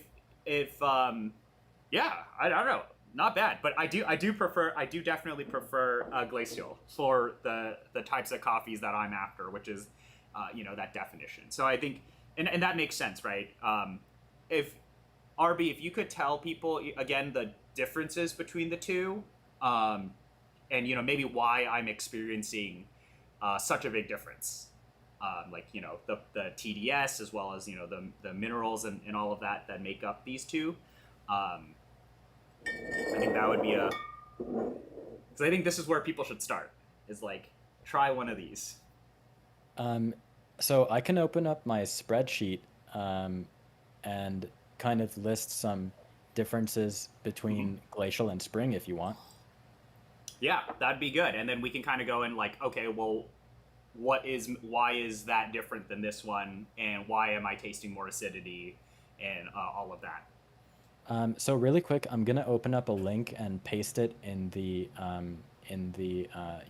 yeah, I don't know, not bad, but I do definitely prefer glacial for the types of coffees that I'm after, which is that definition. So I think and that makes sense, right? If Arby, if you could tell people again the differences between the two, and maybe why I'm experiencing such a big difference, the TDS as well as the minerals and all of that make up these two. I think that would be because I think this is where people should start, is like try one of these. So I can open up my spreadsheet and kind of list some differences between glacial and spring if you want. Yeah, that'd be good. And then we can kind of go in like, okay, well, why is that different than this one, and why am I tasting more acidity, and all of that. So really quick, I'm gonna open up a link and paste it in the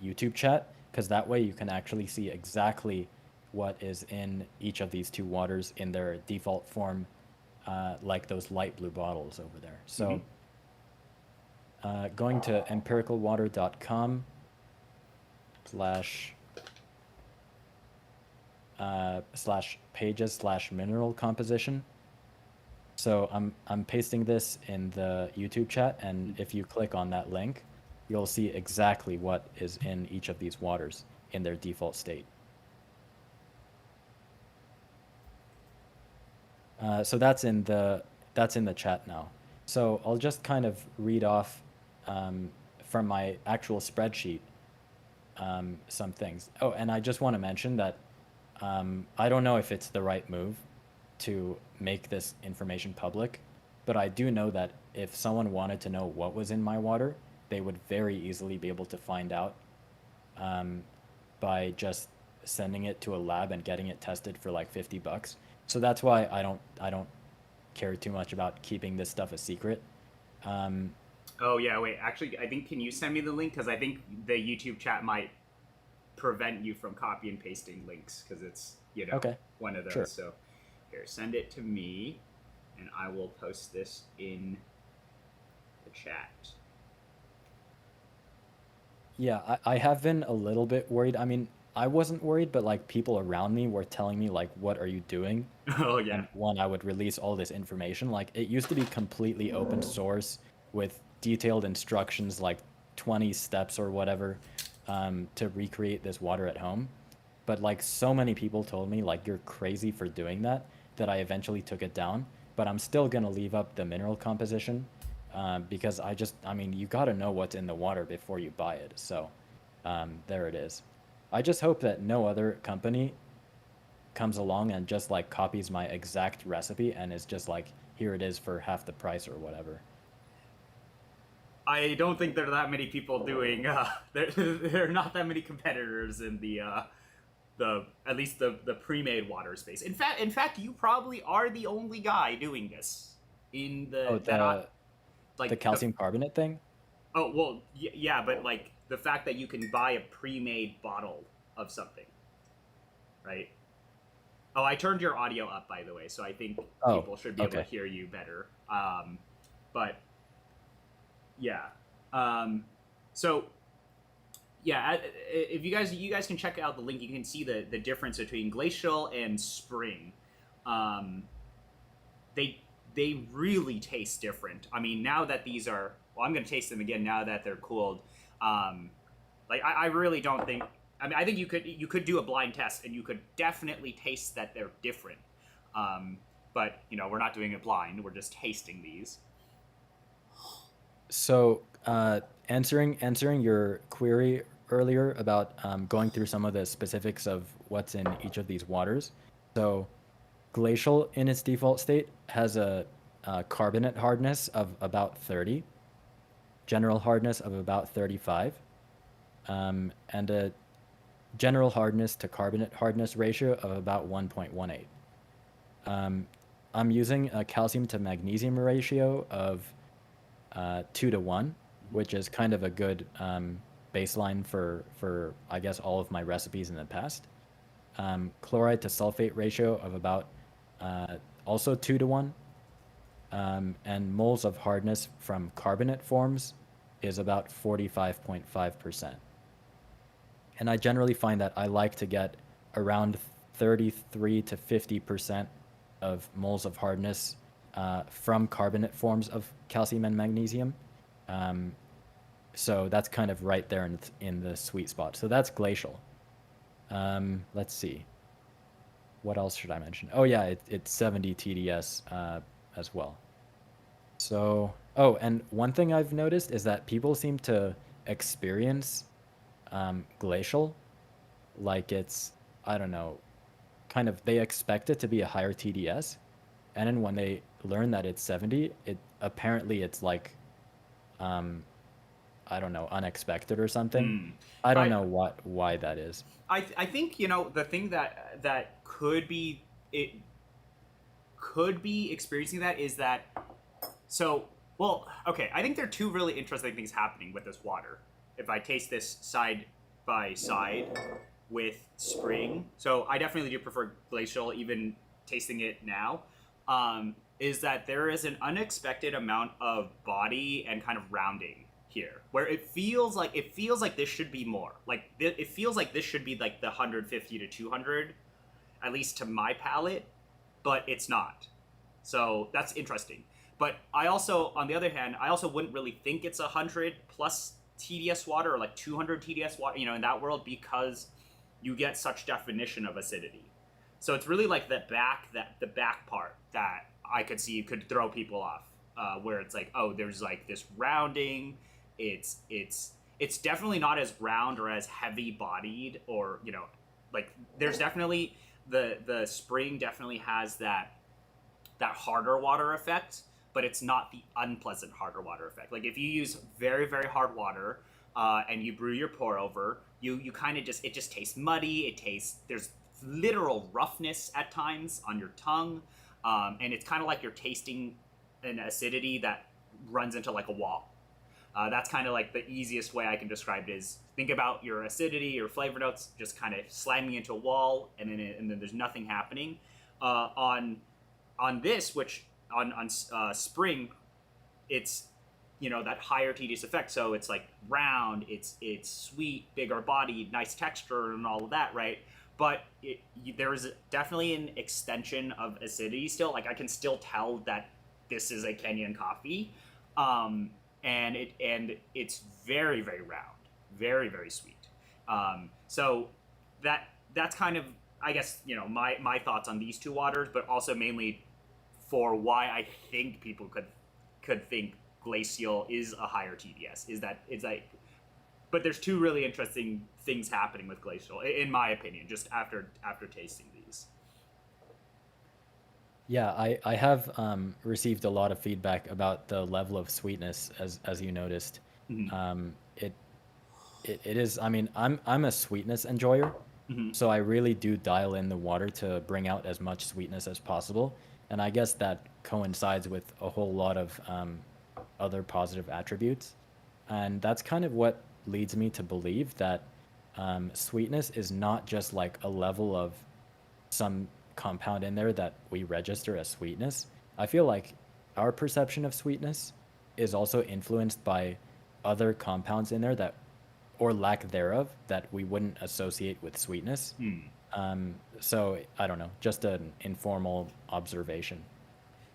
YouTube chat, because that way you can actually see exactly what is in each of these two waters in their default form, like those light blue bottles over there. So going to empiricalwater.com slash pages slash mineral composition. So I'm pasting this in the YouTube chat, and if you click on that link, you'll see exactly what is in each of these waters in their default state. So that's in the chat now. So I'll just kind of read off from my actual spreadsheet some things. Oh, and I just want to mention that I don't know if it's the right move to make this information public, but I do know that if someone wanted to know what was in my water, they would very easily be able to find out by just sending it to a lab and getting it tested for like $50. So that's why I don't care too much about keeping this stuff a secret. Oh yeah, wait. Actually, I think, can you send me the link, because I think the YouTube chat might prevent you from copy and pasting links, because it's okay. One of those. Sure. So here, send it to me, and I will post this in the chat. Yeah, I have been a little bit worried. I mean, I wasn't worried, but like people around me were telling me like, what are you doing? Oh yeah. And when I would release all this information, like it used to be completely open source with detailed instructions, like 20 steps or whatever, to recreate this water at home. But like so many people told me like, you're crazy for doing that I eventually took it down. But I'm still gonna leave up the mineral composition, because I mean, you gotta know what's in the water before you buy it. So there it is. I just hope that no other company comes along and just like copies my exact recipe and is just like, here it is for half the price or whatever. I don't think there are that many people doing. There are not that many competitors in the the at least the pre-made water space. In fact, you probably are the only guy doing this in Oh, the that I the like the calcium carbonate thing. oh well yeah, but like the fact that you can buy a pre-made bottle of something, right? Oh, I turned your audio up, by the way, so I think Oh, people should be able to okay. hear you better. But yeah, um, so yeah, if you guys can check out the link, you can see the difference between glacial and spring. Um, they they really taste different. I mean, now that these are well, I'm gonna taste them again now that they're cooled. Um, like I really don't think. I mean, I think you could do a blind test and you could definitely taste that they're different. Um, but we're not doing it blind. We're just tasting these. So, answering your query earlier about going through some of the specifics of what's in each of these waters. So, glacial in its default state has a carbonate hardness of about 30, general hardness of about 35, and a general hardness to carbonate hardness ratio of about 1.18. Um, I'm using a calcium to magnesium ratio of 2 to 1, which is kind of a good baseline for I guess all of my recipes in the past. Chloride to sulfate ratio of about also 2 to 1, and moles of hardness from carbonate forms is about 45.5%. And I generally find that I like to get around 33 to 50% of moles of hardness from carbonate forms of calcium and magnesium. Um, so that's kind of right there in the sweet spot. So that's glacial. Let's see. What else should I mention? Oh yeah, it's 70 TDS as well. So, oh, and one thing I've noticed is that people seem to experience glacial like it's, I don't know, kind of they expect it to be a higher TDS, and then when they learn that it's 70, it apparently it's like, um, I don't know, unexpected or something. Hmm. I don't I know why that is. I think the thing that could be experiencing that is that so well okay, I think there are two really interesting things happening with this water. If I taste this side by side with spring, so I definitely do prefer glacial even tasting it now. Is that there is an unexpected amount of body and kind of rounding here where it feels like this should be more like it feels like this should be like the 150 to 200, at least to my palate, but it's not. So that's interesting. But I also, on the other hand, I also wouldn't really think it's 100 plus TDS water or like 200 TDS water, in that world, because you get such definition of acidity. So it's really like the back part that I could see could throw people off, where it's like, oh, there's like this rounding. It's definitely not as round or as heavy bodied, or like there's definitely the spring definitely has that harder water effect, but it's not the unpleasant harder water effect. Like if you use very very hard water and you brew your pour over, you kind of it just tastes muddy. There's literal roughness at times on your tongue, and it's kind of like you're tasting an acidity that runs into like a wall. That's kind of like the easiest way I can describe it is think about your acidity or flavor notes just kind of slamming into a wall, and then there's nothing happening. On this, which on spring, it's that higher TDS effect. So it's like round, it's sweet, bigger bodied, nice texture, and all of that, right? But there is definitely an extension of acidity still. Like I can still tell that this is a Kenyan coffee. And it's very very round, very very sweet. So that's kind of, I guess, my thoughts on these two waters, but also mainly for why I think people could think glacial is a higher TDS. Is that it's like, but there's two really interesting things happening with glacial, in my opinion, just after tasting these. Yeah, I have received a lot of feedback about the level of sweetness, as you noticed. Mhm. Um, it is. I mean, I'm a sweetness enjoyer, Hmm. So I really do dial in the water to bring out as much sweetness as possible. And I guess that coincides with a whole lot of other positive attributes. And that's kind of what leads me to believe that sweetness is not just like a level of some compound in there that we register as sweetness. I feel like our perception of sweetness is also influenced by other compounds in there that, or lack thereof, that we wouldn't associate with sweetness. Hmm. So I don't know, just an informal observation.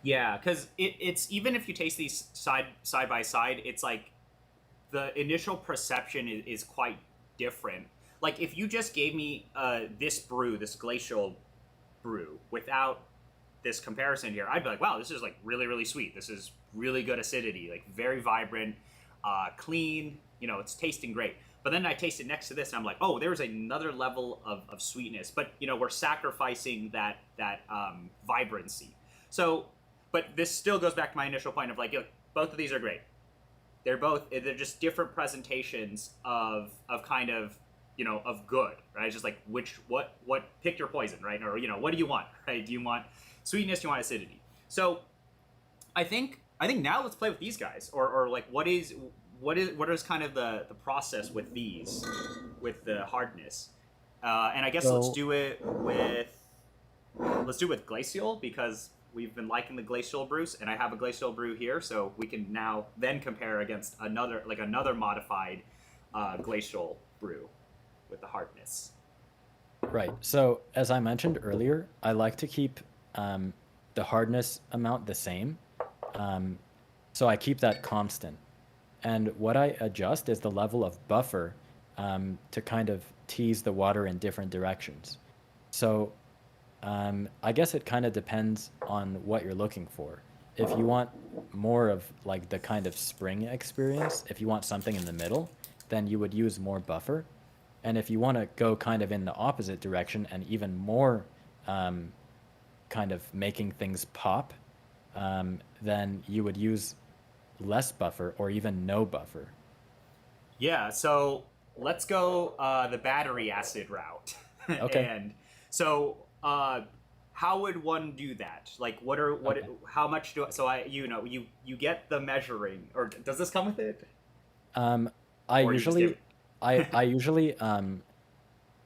Yeah, because it's even if you taste these side by side, it's like the initial perception is quite different. Like if you just gave me this brew, this glacial brew, without this comparison here, I'd be like, wow, this is like really really sweet. This is really good acidity, like very vibrant, clean. You know, it's tasting great. But then I taste it next to this, and I'm like, oh, there's another level of sweetness. But you know, we're sacrificing that vibrancy. So, but this still goes back to my initial point of like, look, both of these are great. They're just different presentations of kind of of good, right? It's just like which what pick your poison, right? Or what do you want, right? Do you want sweetness? Do you want acidity? So I think now let's play with these guys, or like what is kind of the process with these with the hardness, and I guess So let's do it with glacial because we've been liking the glacial brews, and I have a glacial brew here, so we can now then compare against another modified glacial brew with the hardness. right. So as I mentioned earlier, I like to keep the hardness amount the same. Um, so I keep that constant. And what I adjust is the level of buffer to kind of tease the water in different directions. So I guess it kind of depends on what you're looking for. If you want more of like the kind of spring experience, if you want something in the middle, then you would use more buffer. And if you want to go kind of in the opposite direction and even more um, kind of making things pop, then you would use less buffer or even no buffer. Yeah, so let's go the battery acid route. Okay. And so how would one do that? Like Okay. how much do so I you get the measuring, or does this come with it? Um, I Or do you just give usually, I usually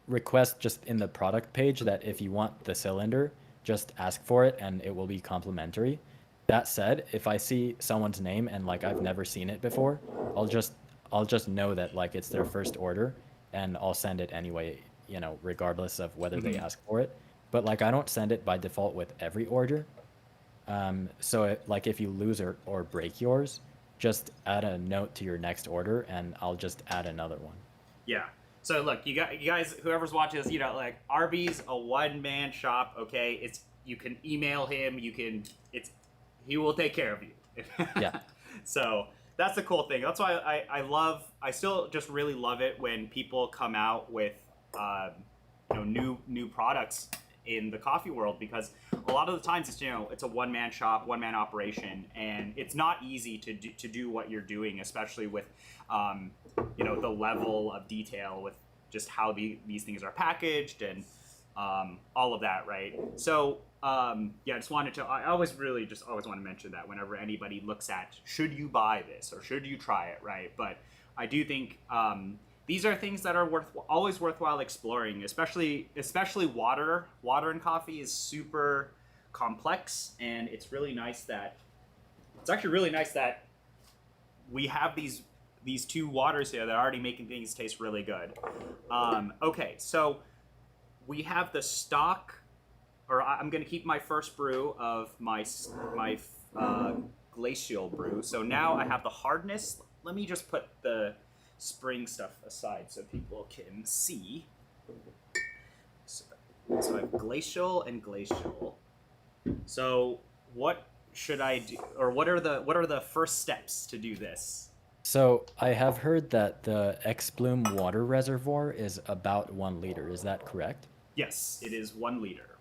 request just in the product page that if you want the cylinder, just ask for it and it will be complimentary. That said, if I see someone's name and like I've never seen it before, I'll just I'll just know that like it's their first order and I'll send it anyway, regardless of whether they Mhm. ask for it. But like I don't send it by default with every order. So like if you lose or break yours, just add a note to your next order and I'll just add another one. Yeah. So look, you guys, whoever's watching this, like Arby's a one man shop. Okay, it's you can email him. You can it's he will take care of you. Yeah. So that's the cool thing. That's why I still just really love it when people come out with um, new products in the coffee world, because a lot of the times it's a one man shop, one man operation, and it's not easy to do what you're doing, especially with the level of detail with just how these things are packaged and all of that, right? So yeah, I just wanted to. I always really just always want to mention that whenever anybody looks at should you buy this or should you try it, right? But I do think these are things that are always worthwhile exploring, especially water. Water in coffee is super complex, and it's actually really nice that we have these two waters here that are already making things taste really good. Okay, so we have the stock, or I'm going to keep my first brew of my glacial brew. So now I have the hardness. Let me just put the spring stuff aside so people can see. So, so I have glacial and glacial. So what should I do, or what are the first steps to do this? So I have heard that the X Bloom water reservoir is about 1 liter. Is that correct? Yes, it is 1 liter.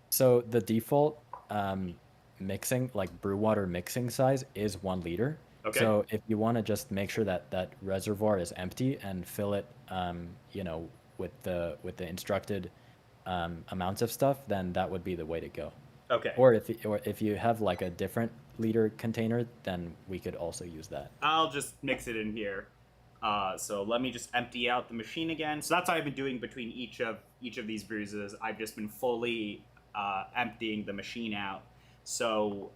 So the default mixing, like brew water mixing size is 1 liter. Okay. So if you want to just make sure that that reservoir is empty and fill it, with the instructed amounts of stuff, then that would be the way to go. Okay. Or if you have like a different liter container, then we could also use that. I'll just mix it in here. So let me just empty out the machine again. So that's what I've been doing between each of these bruises. I've just been fully emptying the machine out. So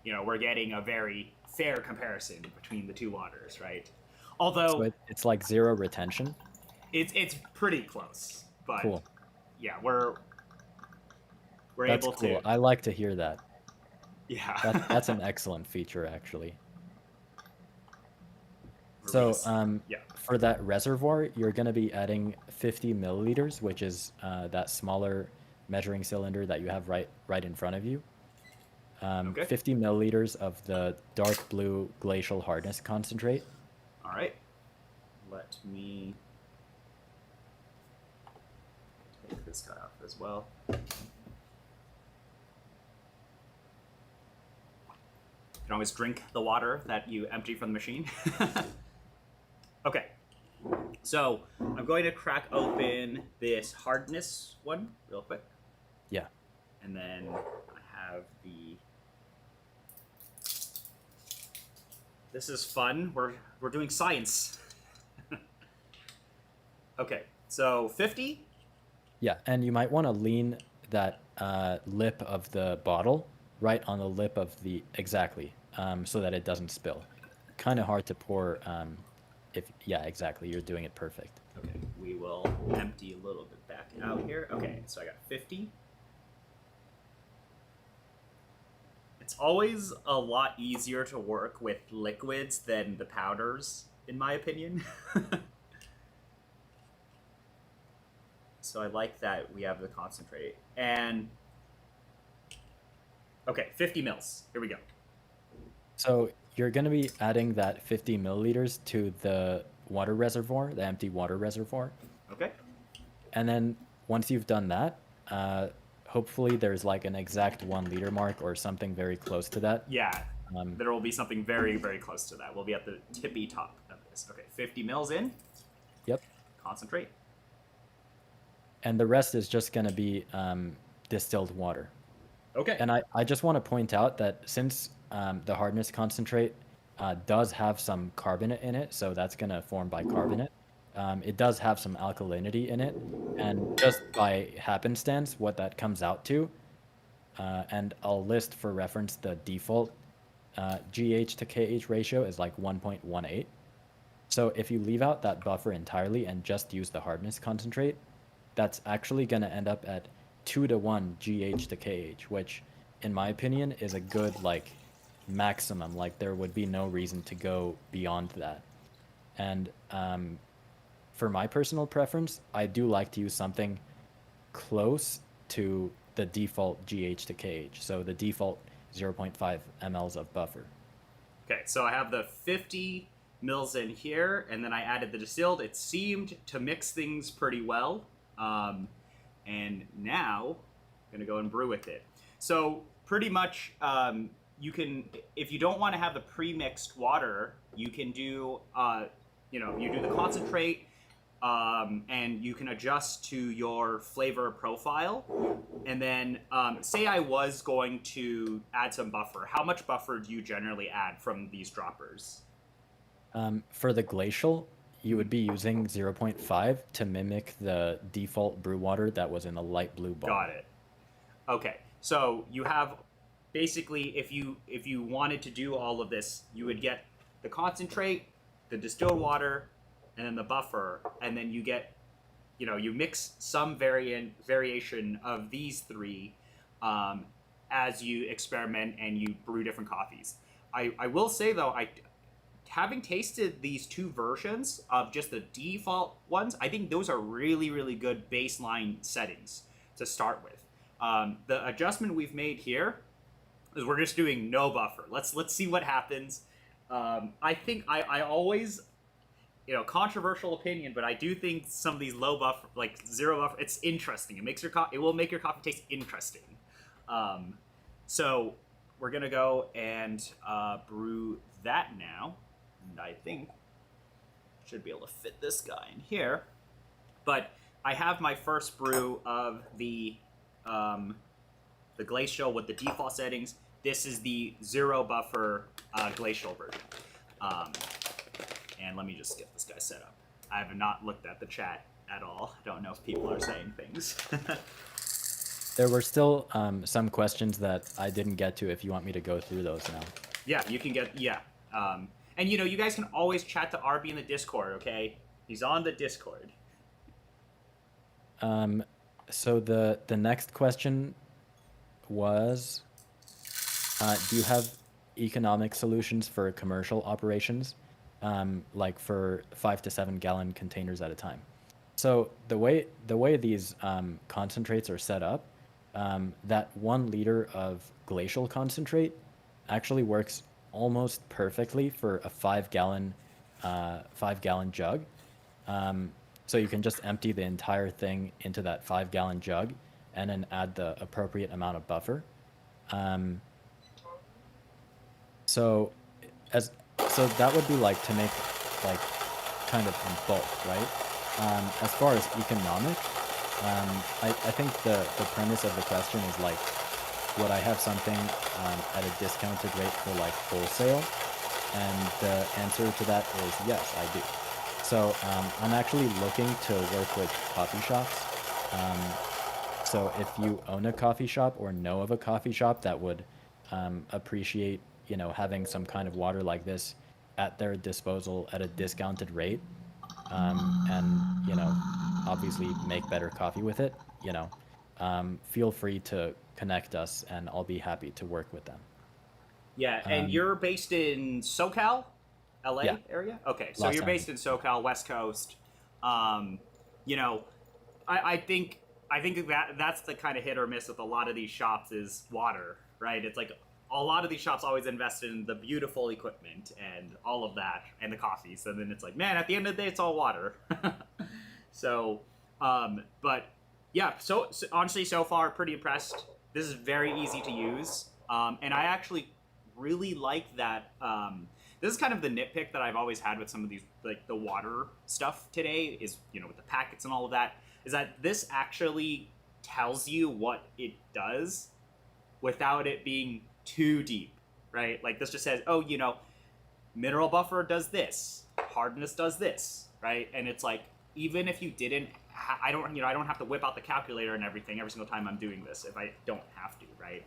we're getting a very fair comparison between the two waters, right? Although So it's like zero retention. it's pretty close, but Cool. yeah, we're That's able cool. to. I like to hear that. Yeah. That's an excellent feature, actually. We're So just- yeah. for that reservoir, you're going to be adding 50 milliliters, which is that smaller measuring cylinder that you have right in front of you. Okay. 50 milliliters of the dark blue glacial hardness concentrate. All right. Let me take this guy off as well. You can always drink the water that you empty from the machine. Okay. So I'm going to crack open this hardness one real quick. Yeah. And then I have the... This is fun. We're doing science. Okay, so 50. Yeah, and you might want to lean that lip of the bottle right on the lip of the exactly, so that it doesn't spill. Kind of hard to pour. Yeah, exactly. You're doing it perfect. Okay, we will empty a little bit back out here. Okay, so I got 50. It's always a lot easier to work with liquids than the powders, in my opinion. So I like that we have the concentrate. And okay, 50 mils. Here we go. So you're going to be adding that 50 milliliters to the water reservoir, the empty water reservoir. Okay. And then once you've done that, hopefully there's like an exact 1 liter mark or something very close to that. Yeah, there will be something very, very close to that. We'll be at the tippy top of this. Okay, 50 mils in. Yep. Concentrate. And the rest is just going to be distilled water. Okay. And I just want to point out that since the hardness concentrate does have some carbonate in it, so that's going to form bicarbonate, it does have some alkalinity in it. And just by happenstance, what that comes out to, and I'll list for reference the default GH to KH ratio is like 1.18. So if you leave out that buffer entirely and just use the hardness concentrate, that's actually going to end up at 2-to-1 GH to KH, which, in my opinion, is a good like maximum. Like there would be no reason to go beyond that. And for my personal preference, I do like to use something close to the default GH to KH. So the default 0.5 mLs of buffer. Okay, so I have the 50 mils in here, and then I added the distilled. It seemed to mix things pretty well. And now I'm going to go and brew with it. So pretty much you can, if you don't want to have the pre-mixed water, you can do, you do the concentrate, and you can adjust to your flavor profile. And then say I was going to add some buffer. How much buffer do you generally add from these droppers? For the glacial, you would be using 0.5 to mimic the default brew water that was in a light blue bottle. Got it. Okay, so you have basically, if you wanted to do all of this, you would get the concentrate, the distilled water, and then the buffer, and then you get, you mix some variation of these three as you experiment and you brew different coffees. I will say though, having tasted these two versions of just the default ones, I think those are really, really good baseline settings to start with. The adjustment we've made here is we're just doing no buffer. Let's see what happens. I think I always, controversial opinion, but I do think some of these low buffer, like zero buffer, it's interesting. It will make your coffee taste interesting. So we're gonna go and brew that now. And I think should be able to fit this guy in here. But I have my first brew of the glacial with the default settings. This is the zero buffer glacial version. Um, and let me just get this guy set up. I have not looked at the chat at all. I don't know if people are saying things. There were still some questions that I didn't get to if you want me to go through those now. Yeah, you can get, yeah. And you guys can always chat to Arby in the Discord, okay? He's on the Discord. So the next question was, do you have economic solutions for commercial operations, like for 5 to 7 gallon containers at a time? So the way these concentrates are set up, that 1 liter of glacial concentrate actually works almost perfectly for a 5 gallon 5 gallon jug. So you can just empty the entire thing into that 5 gallon jug and then add the appropriate amount of buffer. So so that would be like to make like kind of in bulk, right? As far as economic, I think the premise of the question is like, would I have something at a discounted rate for like wholesale? And the answer to that is yes, I do. So I'm actually looking to work with coffee shops. So if you own a coffee shop or know of a coffee shop that would appreciate, having some kind of water like this at their disposal at a discounted rate, and obviously make better coffee with it, feel free to connect us, and I'll be happy to work with them. Yeah, and you're based in SoCal, LA Yeah. area? Okay, so Los you're based in Angeles. SoCal, West Coast. You know, I think that's the kind of hit or miss with a lot of these shops is water, right? It's like a lot of these shops always invest in the beautiful equipment and all of that and the coffees, and then it's like, man, at the end of the day, it's all water. So, but yeah, so honestly, so far, pretty impressed. This is very easy to use, and I actually really like that. This is kind of the nitpick that I've always had with some of these, like the water stuff today, is with the packets and all of that, is that this actually tells you what it does without it being too deep, right? Like this just says, oh, mineral buffer does this, hardness does this, right? And it's like, even if you didn't, I don't have to whip out the calculator and everything every single time I'm doing this if I don't have to, right?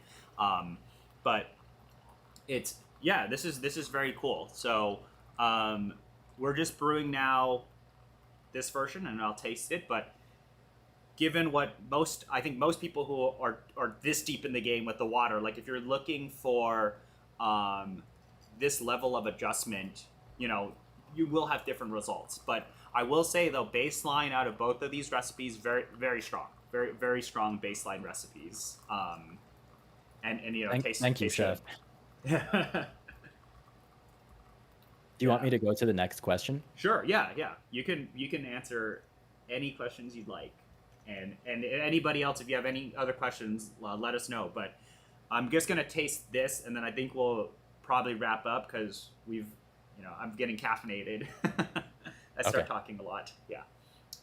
But it's, yeah, this is very cool. So we're just brewing now this version, and I'll taste it. But given what I think most people who are this deep in the game with the water, like if you're looking for this level of adjustment, you will have different results. But I will say though, baseline out of both of these recipes, very very strong, very very strong baseline recipes. And Thank you, taste chef. good. Do you want me to go to the next question? Sure. Yeah. You can answer any questions you'd like, and anybody else, if you have any other questions, let us know. But I'm just gonna taste this, and then I think we'll probably wrap up because I'm getting caffeinated. I start talking a lot. Yeah.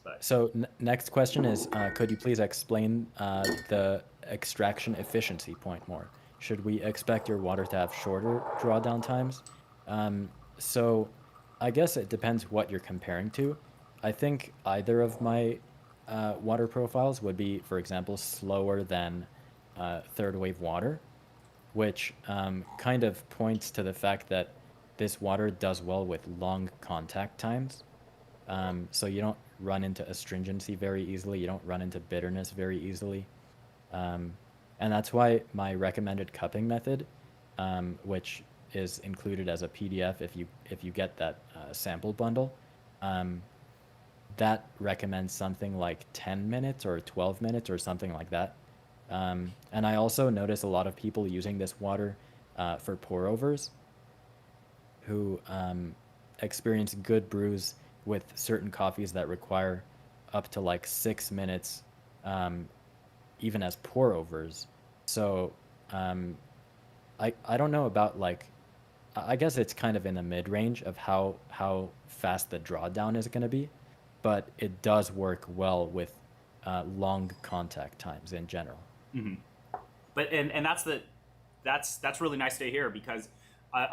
But So next question is, could you please explain the extraction efficiency point more? Should we expect your water to have shorter drawdown times? So I guess it depends what you're comparing to. I think either of my water profiles would be, for example, slower than third wave water, which kind of points to the fact that this water does well with long contact times. So you don't run into astringency very easily. You don't run into bitterness very easily. And that's why my recommended cupping method, which is included as a PDF if you get that sample bundle, that recommends something like 10 minutes or 12 minutes or something like that. And I also notice a lot of people using this water for pour overs who experience good brews with certain coffees that require up to like 6 minutes, even as pour overs. So I don't know about like, I guess it's kind of in the mid range of how fast the drawdown is going to be. but it does work well with long contact times in general. Hmm. But and that's really nice to hear because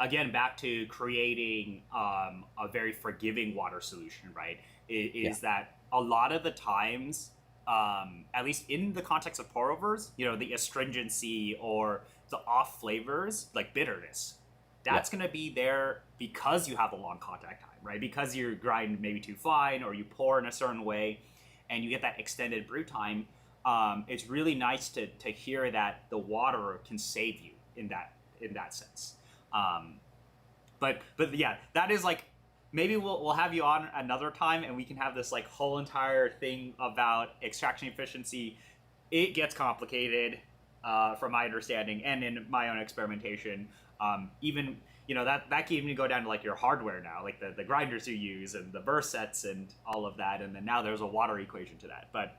again back to creating a very forgiving water solution, right? Yeah, Is that a lot of the times, at least in the context of pour overs, the astringency or the off flavors like bitterness, yeah, that's going to be there because you have a long contact time, right? Because you grind maybe too fine or you pour in a certain way and you get that extended brew time. It's really nice to hear that the water can save you in that sense. Um, but yeah, that is like maybe we'll have you on another time and we can have this like whole entire thing about extraction efficiency. It gets complicated, from my understanding and in my own experimentation. Even that can even go down to like your hardware now, like the grinders you use and the burst sets and all of that, and then now there's a water equation to that. But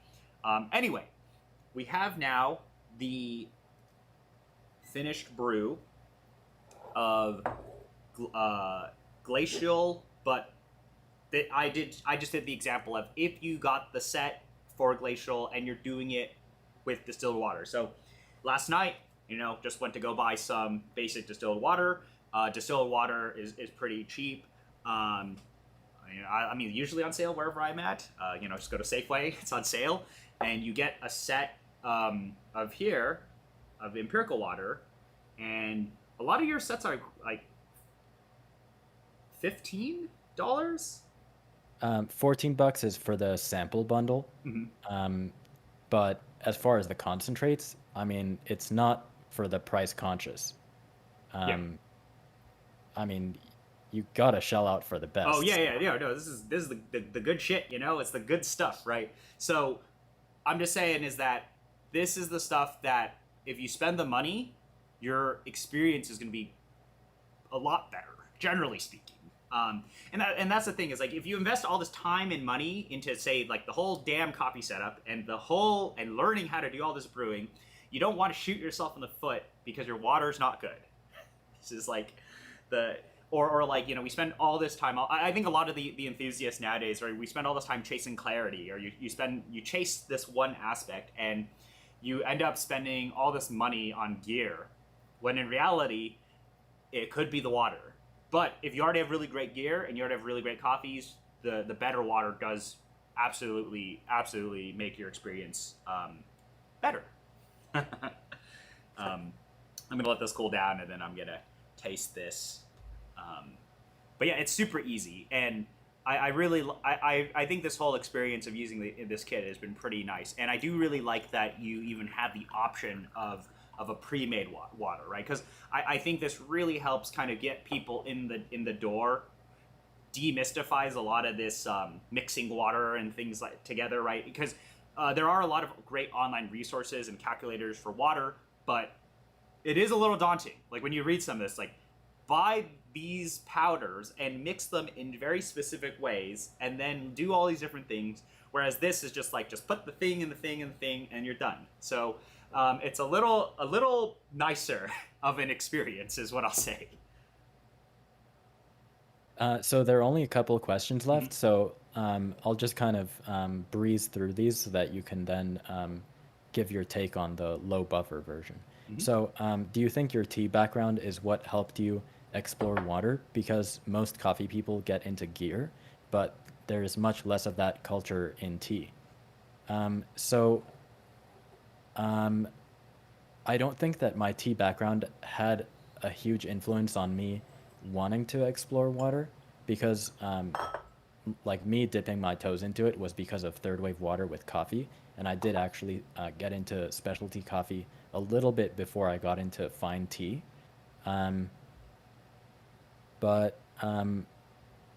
anyway, we have now the finished brew of glacial, but I just did the example of if you got the set for glacial and you're doing it with distilled water. So last night, just went to go buy some basic distilled water. Distilled water is pretty cheap. I mean, usually on sale wherever I'm at. Just go to Safeway; it's on sale, and you get a set of empirical water, and a lot of your sets are like $15. $14 is for the sample bundle. Mm-hmm. But as far as the concentrates, I mean, it's not for the price conscious. Yeah. Um, I mean, you gotta shell out for the Oh best. yeah, yeah, yeah. No, this is the good shit. It's the good stuff, right? So I'm just saying is that this is the stuff that if you spend the money, your experience is going to be a lot better, generally speaking. And that's the thing is like if you invest all this time and money into say like the whole damn coffee setup and learning how to do all this brewing, you don't want to shoot yourself in the foot because your water's not good. This is like the or like we spend all this time. I think a lot of the enthusiasts nowadays, right? We spend all this time chasing clarity, or you chase this one aspect, and you end up spending all this money on gear, when in reality, it could be the water. But if you already have really great gear and you already have really great coffees, the better water does absolutely make your experience better. I'm gonna let this cool down and then I'm gonna taste this. Um, but yeah, it's super easy, and I really I think this whole experience of using this kit has been pretty nice, and I do really like that you even have the option of a pre-made water, right? Because I think this really helps kind of get people in the door, demystifies a lot of this mixing water and things like together, right? Because there are a lot of great online resources and calculators for water, but it is a little daunting. Like when you read some of this, like buy these powders and mix them in very specific ways, and then do all these different things. Whereas this is just like just put the thing in the thing in the thing, and you're done. So it's a little nicer of an experience, is what I'll say. So there are only a couple of questions Mm-hmm. left, so I'll just kind of breeze through these so that you can then give your take on the low buffer version. Mm-hmm. So, do you think your tea background is what helped you explore water? Because most coffee people get into gear, but there is much less of that culture in tea. So, um, I don't think that my tea background had a huge influence on me wanting to explore water because like me dipping my toes into it was because of third wave water with coffee, and I did actually get into specialty coffee a little bit before I got into fine tea. Um, but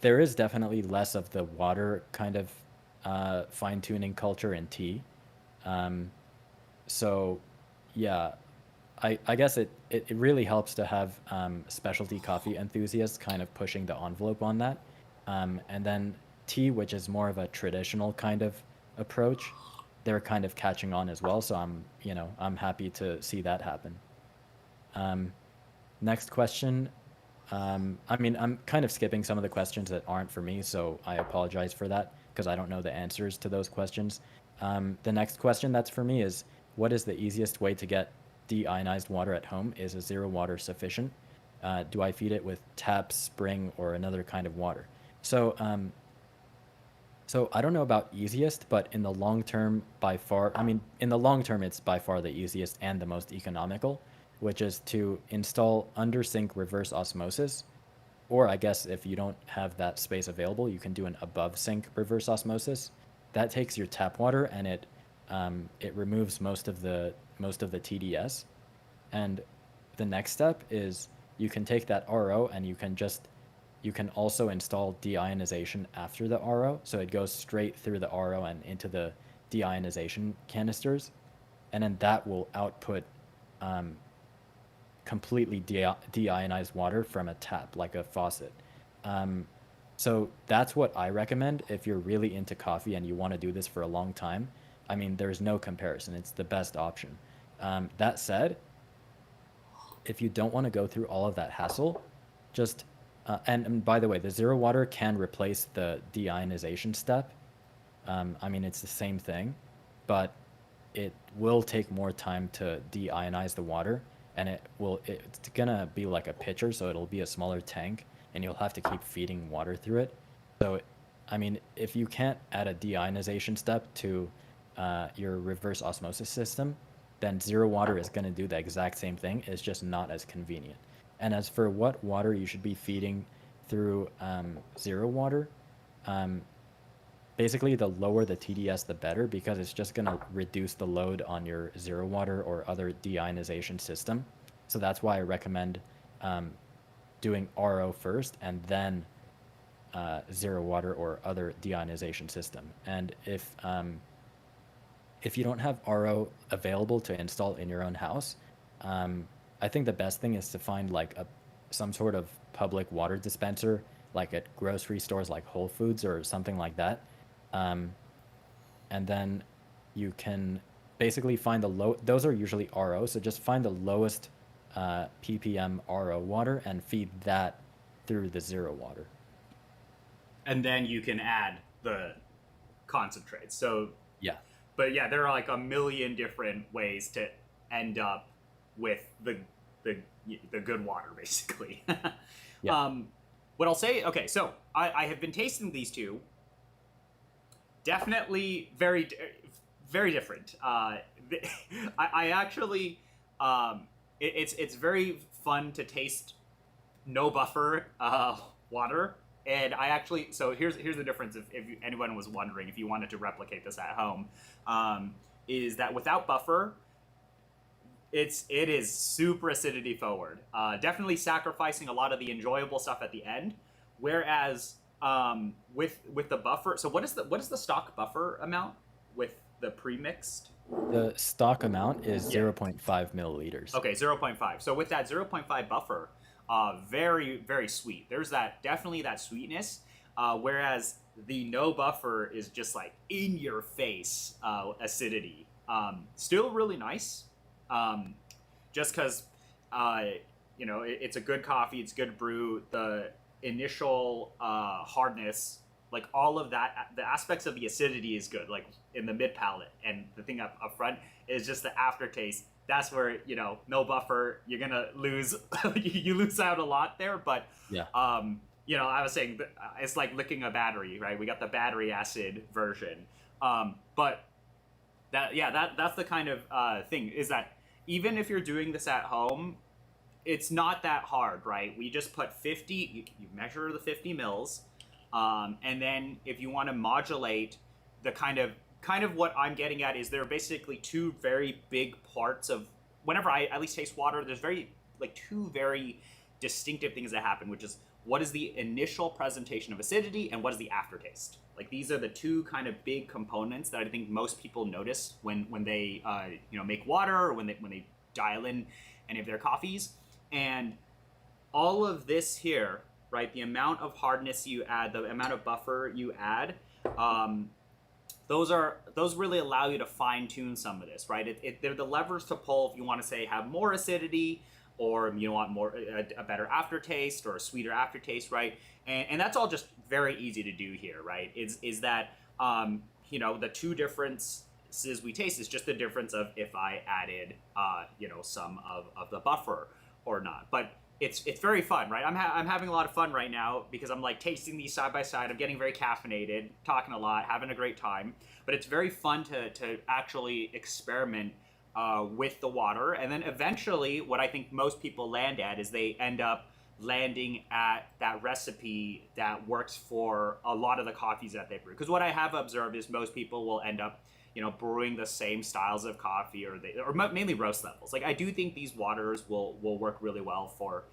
there is definitely less of the water kind of fine tuning culture in tea. Um, so yeah, I guess it really helps to have specialty coffee enthusiasts kind of pushing the envelope on that. And then tea, which is more of a traditional kind of approach, they're kind of catching on as well. So I'm happy to see that happen. Um, Next question. I mean, I'm kind of skipping some of the questions that aren't for me, so I apologize for that. because I don't know the answers to those questions. The next question that's for me is, what is the easiest way to get deionized water at home? Is a zero water sufficient? Do I feed it with tap, spring, or another kind of water? So, so I don't know about easiest, but in the long term, by far, I mean, in the long term, it's by far the easiest and the most economical, which is to install under sink reverse osmosis. Or I guess if you don't have that space available, you can do an above sink reverse osmosis. That takes your tap water and it removes most of the TDS. And the next step is you can take that RO and you can also install deionization after the RO. So it goes straight through the RO and into the deionization canisters. And then that will output completely deionized water from a tap, like a faucet. So that's what I recommend if you're really into coffee and you want to do this for a long time. I mean, there's no comparison. It's the best option. That said, if you don't want to go through all of that hassle, just and by the way, the zero water can replace the deionization step. I mean, it's the same thing, but it will take more time to deionize the water, and it's gonna be like a pitcher, so it'll be a smaller tank, and you'll have to keep feeding water through it. So, I mean, if you can't add a deionization step to your reverse osmosis system, then zero water is going to do the exact same thing. It's just not as convenient. And as for what water you should be feeding through zero water, basically the lower the TDS, the better, because it's just going to reduce the load on your zero water or other deionization system. So that's why I recommend doing RO first and then zero water or other deionization system. And if you don't have RO available to install in your own house, I think the best thing is to find like some sort of public water dispenser, like at grocery stores like Whole Foods or something like that. And then you can basically find those are usually RO, so just find the lowest ppm RO water and feed that through the zero water. And then you can add the concentrates. So Yeah. but yeah, there are like a million different ways to end up with the good water, basically. Yeah. What I'll say, okay, so I have been tasting these two. Definitely very, very different. I actually, it's very fun to taste no buffer water. And I actually, so here's the difference if anyone was wondering, if you wanted to replicate this at home, is that without buffer, it is super acidity forward. Definitely sacrificing a lot of the enjoyable stuff at the end. Whereas with the buffer, so what is the stock buffer amount with the pre-mixed? The stock amount is 0.5 milliliters. Okay, 0.5. So with that 0.5 buffer, very, very sweet. There's definitely that sweetness. Whereas the no buffer is just like in your face acidity. Still really nice. Just because, it's a good coffee, it's good brew. The initial hardness, like all of that, the aspects of the acidity is good, like in the mid palate, and the thing up front is just the aftertaste. That's where, no buffer, you're gonna lose, you lose out a lot there. But Yeah. I was saying it's like licking a battery, right? We got the battery acid version, but that's the kind of thing, is that even if you're doing this at home, it's not that hard, right? We just put 50, you measure the 50 mils, and then if you want to modulate the kind of what I'm getting at is there are basically two very big parts of, whenever I at least taste water, there's two very distinctive things that happen, which is what is the initial presentation of acidity and what is the aftertaste. Like these are the two kind of big components that I think most people notice when they make water, or when they dial in any of their coffees. And all of this here, right, the amount of hardness you add, the amount of buffer you add, those really allow you to fine tune some of this, right? They're the levers to pull if you want to say have more acidity or you want more a better aftertaste or a sweeter aftertaste, right? And that's all just very easy to do here, right? Is that the two differences we taste is just the difference of if I added some of the buffer or not. But it's very fun, right? I'm having a lot of fun right now because I'm like tasting these side by side. I'm getting very caffeinated, talking a lot, having a great time. But it's very fun to actually experiment with the water. And then eventually, what I think most people land at is they end up landing at that recipe that works for a lot of the coffees that they brew. Because what I have observed is most people will end up, brewing the same styles of coffee, or mainly roast levels. Like I do think these waters will work really well for,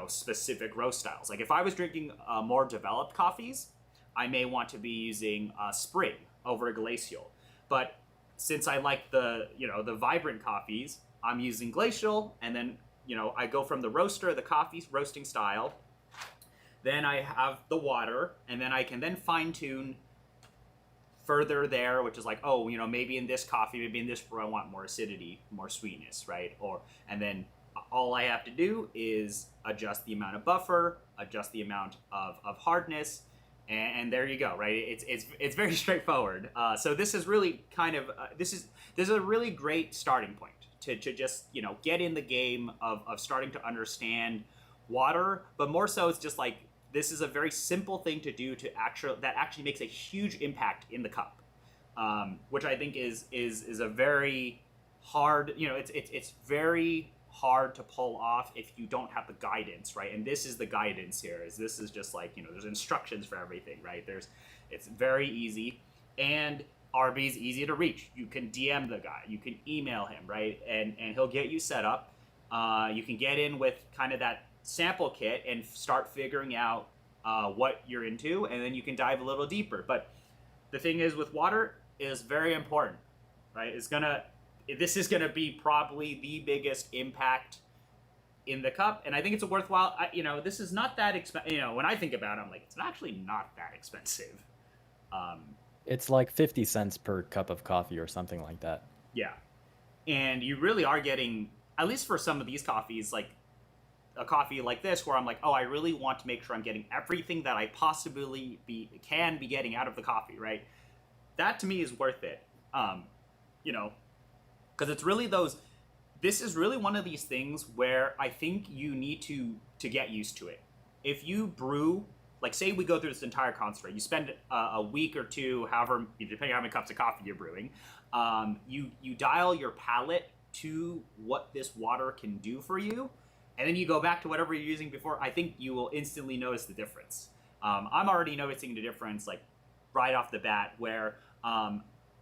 specific roast styles. Like if I was drinking more developed coffees, I may want to be using spring over a glacial. But since I like the vibrant coffees, I'm using glacial, and then I go from the roaster, the coffee roasting style. Then I have the water, and then I can then fine tune further there, which is like, maybe in this coffee, maybe in this brew, I want more acidity, more sweetness, right? And then all I have to do is adjust the amount of buffer, adjust the amount of hardness, and there you go, right? It's very straightforward. So this is really kind of this is a really great starting point to just get in the game of starting to understand water, but more so it's just like this is a very simple thing to do that actually makes a huge impact in the cup, which I think is a very hard, it's very hard to pull off if you don't have the guidance, right? And this is the guidance here. This is just like, there's instructions for everything, right? It's very easy, and Arby's easy to reach. You can DM the guy, you can email him, right? And he'll get you set up. You can get in with kind of that sample kit and start figuring out what you're into, and then you can dive a little deeper. But the thing is with water is very important, right? This is gonna be probably the biggest impact in the cup, and I think it's a worthwhile. This is not that expensive. When I think about it, I'm like, it's actually not that expensive. It's like 50 cents per cup of coffee or something like that. Yeah, and you really are getting, at least for some of these coffees, like a coffee like this, where I'm like, I really want to make sure I'm getting everything that I possibly can be getting out of the coffee, right? That to me is worth it. Because it's really this is really one of these things where I think you need to get used to it. If you brew, like say we go through this entire concentrate, you spend a week or two, however, depending on how many cups of coffee you're brewing, you dial your palate to what this water can do for you, and then you go back to whatever you're using before. I think you will instantly notice the difference. I'm already noticing the difference, like right off the bat, where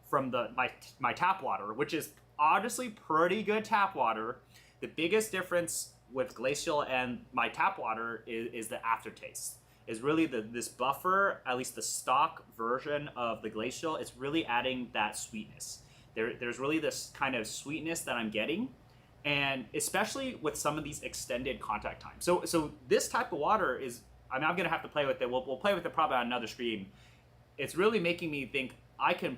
from my tap water, which is honestly pretty good tap water, the biggest difference with glacial and my tap water is the aftertaste. Is really this buffer, at least the stock version of the glacial, it's really adding that sweetness. There's really this kind of sweetness that I'm getting, and especially with some of these extended contact times. So this type of water is, I'm gonna have to play with it. We'll play with it probably on another stream. It's really making me think I can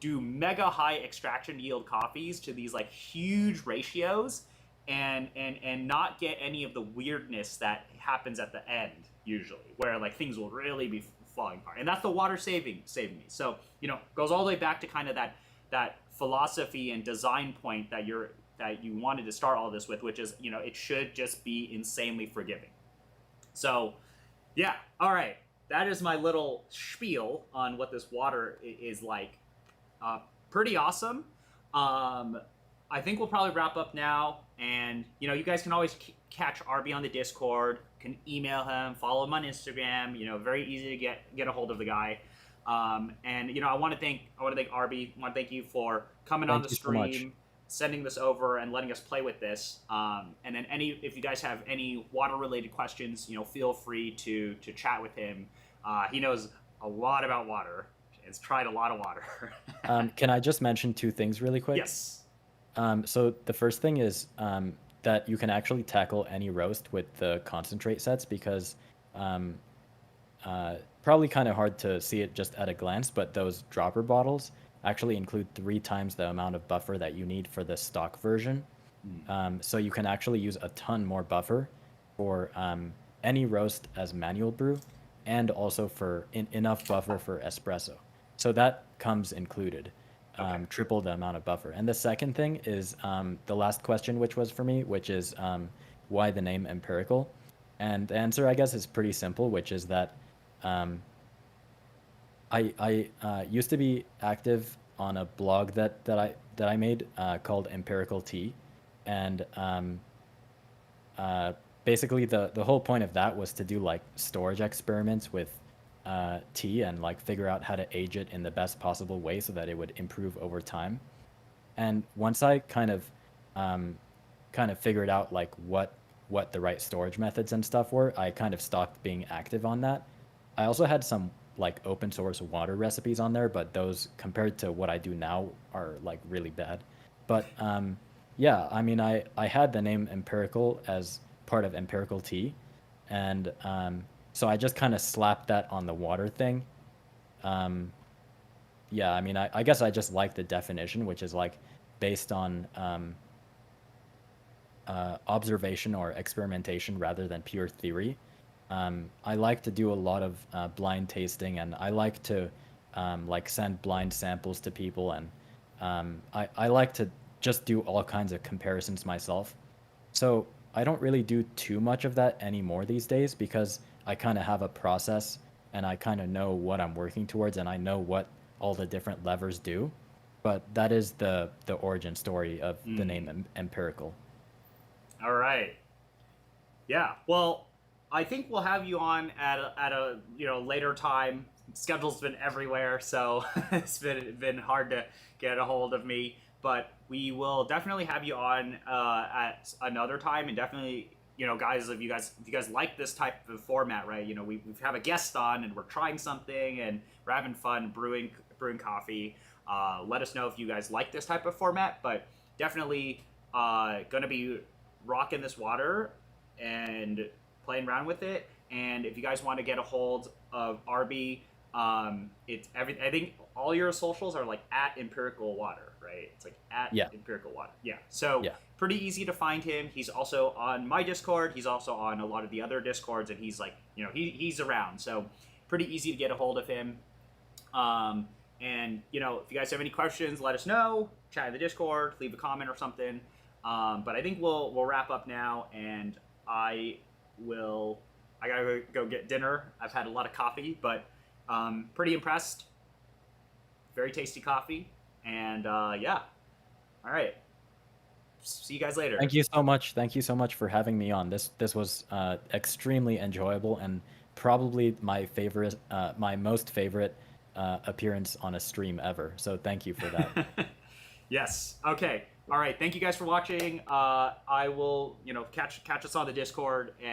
do mega high extraction yield coffees to these like huge ratios, and not get any of the weirdness that happens at the end usually, where like things will really be falling apart. And that's the water saving me. So goes all the way back to kind of that philosophy and design point that you wanted to start all this with, which is it should just be insanely forgiving. So yeah, all right, that is my little spiel on what this water is like. Pretty awesome. I think we'll probably wrap up now, and you guys can always catch Arby on the Discord, can email him, follow him on Instagram. Very easy to get a hold of the guy. And I want to thank Arby. I want to thank you for coming on the stream, sending this over, and letting us play with this. And then if you guys have any water related questions, feel free to chat with him. He knows a lot about water. Has tried a lot of water. Can I just mention two things really quick? Yes. So the first thing is that you can actually tackle any roast with the concentrate sets, because probably kind of hard to see it just at a glance, but those dropper bottles actually include 3 times the amount of buffer that you need for the stock version. So you can actually use a ton more buffer for any roast as manual brew, and also for enough buffer for espresso. So that comes included, Okay. triple the amount of buffer. And the second thing is the last question, which was for me, which is why the name empirical? And the answer, I guess, is pretty simple, which is that um, I used to be active on a blog that I made called Empirical Tea, and uh, basically the whole point of that was to do like storage experiments with tea and like figure out how to age it in the best possible way so that it would improve over time. And once I kind of figured out like what the right storage methods and stuff were, I kind of stopped being active on that. I also had some like open source water recipes on there, but those compared to what I do now are like really bad. But yeah, I mean, I had the name Empirical as part of Empirical Tea, and so I just kind of slapped that on the water thing. Um, yeah, I mean, I guess I just like the definition, which is like based on observation or experimentation rather than pure theory. I like to do a lot of blind tasting, and I like to like send blind samples to people, and I like to just do all kinds of comparisons myself. So I don't really do too much of that anymore these days because I kind of have a process and I kind of know what I'm working towards and I know what all the different levers do. But that is the origin story of the Mm. name empirical. All right. Yeah. Well, I think we'll have you on at a later time. Schedule's been everywhere, so it's been hard to get a hold of me. But we will definitely have you on at another time, and definitely guys, if you guys like this type of format, right? We have a guest on, and we're trying something, and we're having fun brewing coffee. Let us know if you guys like this type of format, but definitely gonna be rocking this water and playing around with it. And if you guys want to get a hold of Arby, it's every. I think all your socials are like at Empirical Water, right? It's like at Yeah, Empirical Water. Yeah. So yeah. pretty easy to find him. He's also on my Discord. He's also on a lot of the other Discords, and he's like, he's around. So pretty easy to get a hold of him. Um, and if you guys have any questions, let us know. Chat in the Discord, leave a comment or something. But I think we'll wrap up now, and I will. I gotta go get dinner. I've had a lot of coffee, but pretty impressed. Very tasty coffee, and yeah. All right. See you guys later. Thank you so much. Thank you so much for having me on. This was extremely enjoyable and probably my most favorite appearance on a stream ever. So thank you for that. Yes. Okay. All right. Thank you guys for watching. I will, catch us on the Discord. And